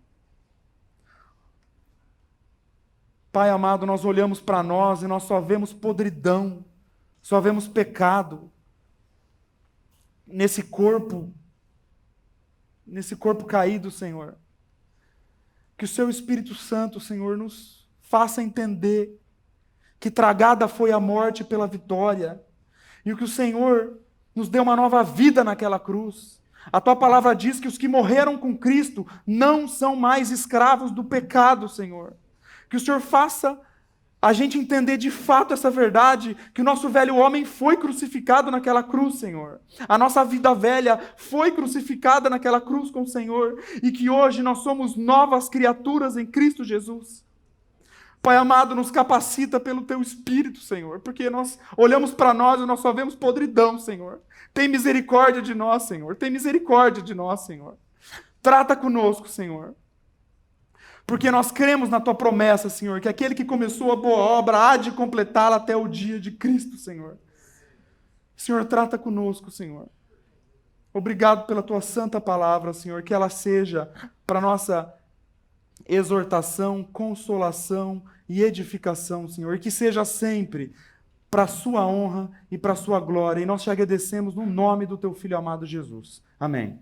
Pai amado, nós olhamos para nós e nós só vemos podridão, só vemos pecado nesse corpo caído, Senhor. Que o seu Espírito Santo, Senhor, nos faça entender que tragada foi a morte pela vitória, e que o Senhor nos deu uma nova vida naquela cruz. A tua palavra diz que os que morreram com Cristo não são mais escravos do pecado, Senhor. Que o Senhor faça a gente entender de fato essa verdade, que o nosso velho homem foi crucificado naquela cruz, Senhor. A nossa vida velha foi crucificada naquela cruz com o Senhor, e que hoje nós somos novas criaturas em Cristo Jesus. Pai amado, nos capacita pelo Teu Espírito, Senhor, porque nós olhamos para nós e nós só vemos podridão, Senhor. Tem misericórdia de nós, Senhor. Tem misericórdia de nós, Senhor. Trata conosco, Senhor. Porque nós cremos na Tua promessa, Senhor, que aquele que começou a boa obra há de completá-la até o dia de Cristo, Senhor. Senhor, trata conosco, Senhor. Obrigado pela Tua santa palavra, Senhor, que ela seja para nossa exortação, consolação e edificação, Senhor, e que seja sempre para a sua honra e para a sua glória. E nós te agradecemos no nome do Teu Filho amado Jesus. Amém.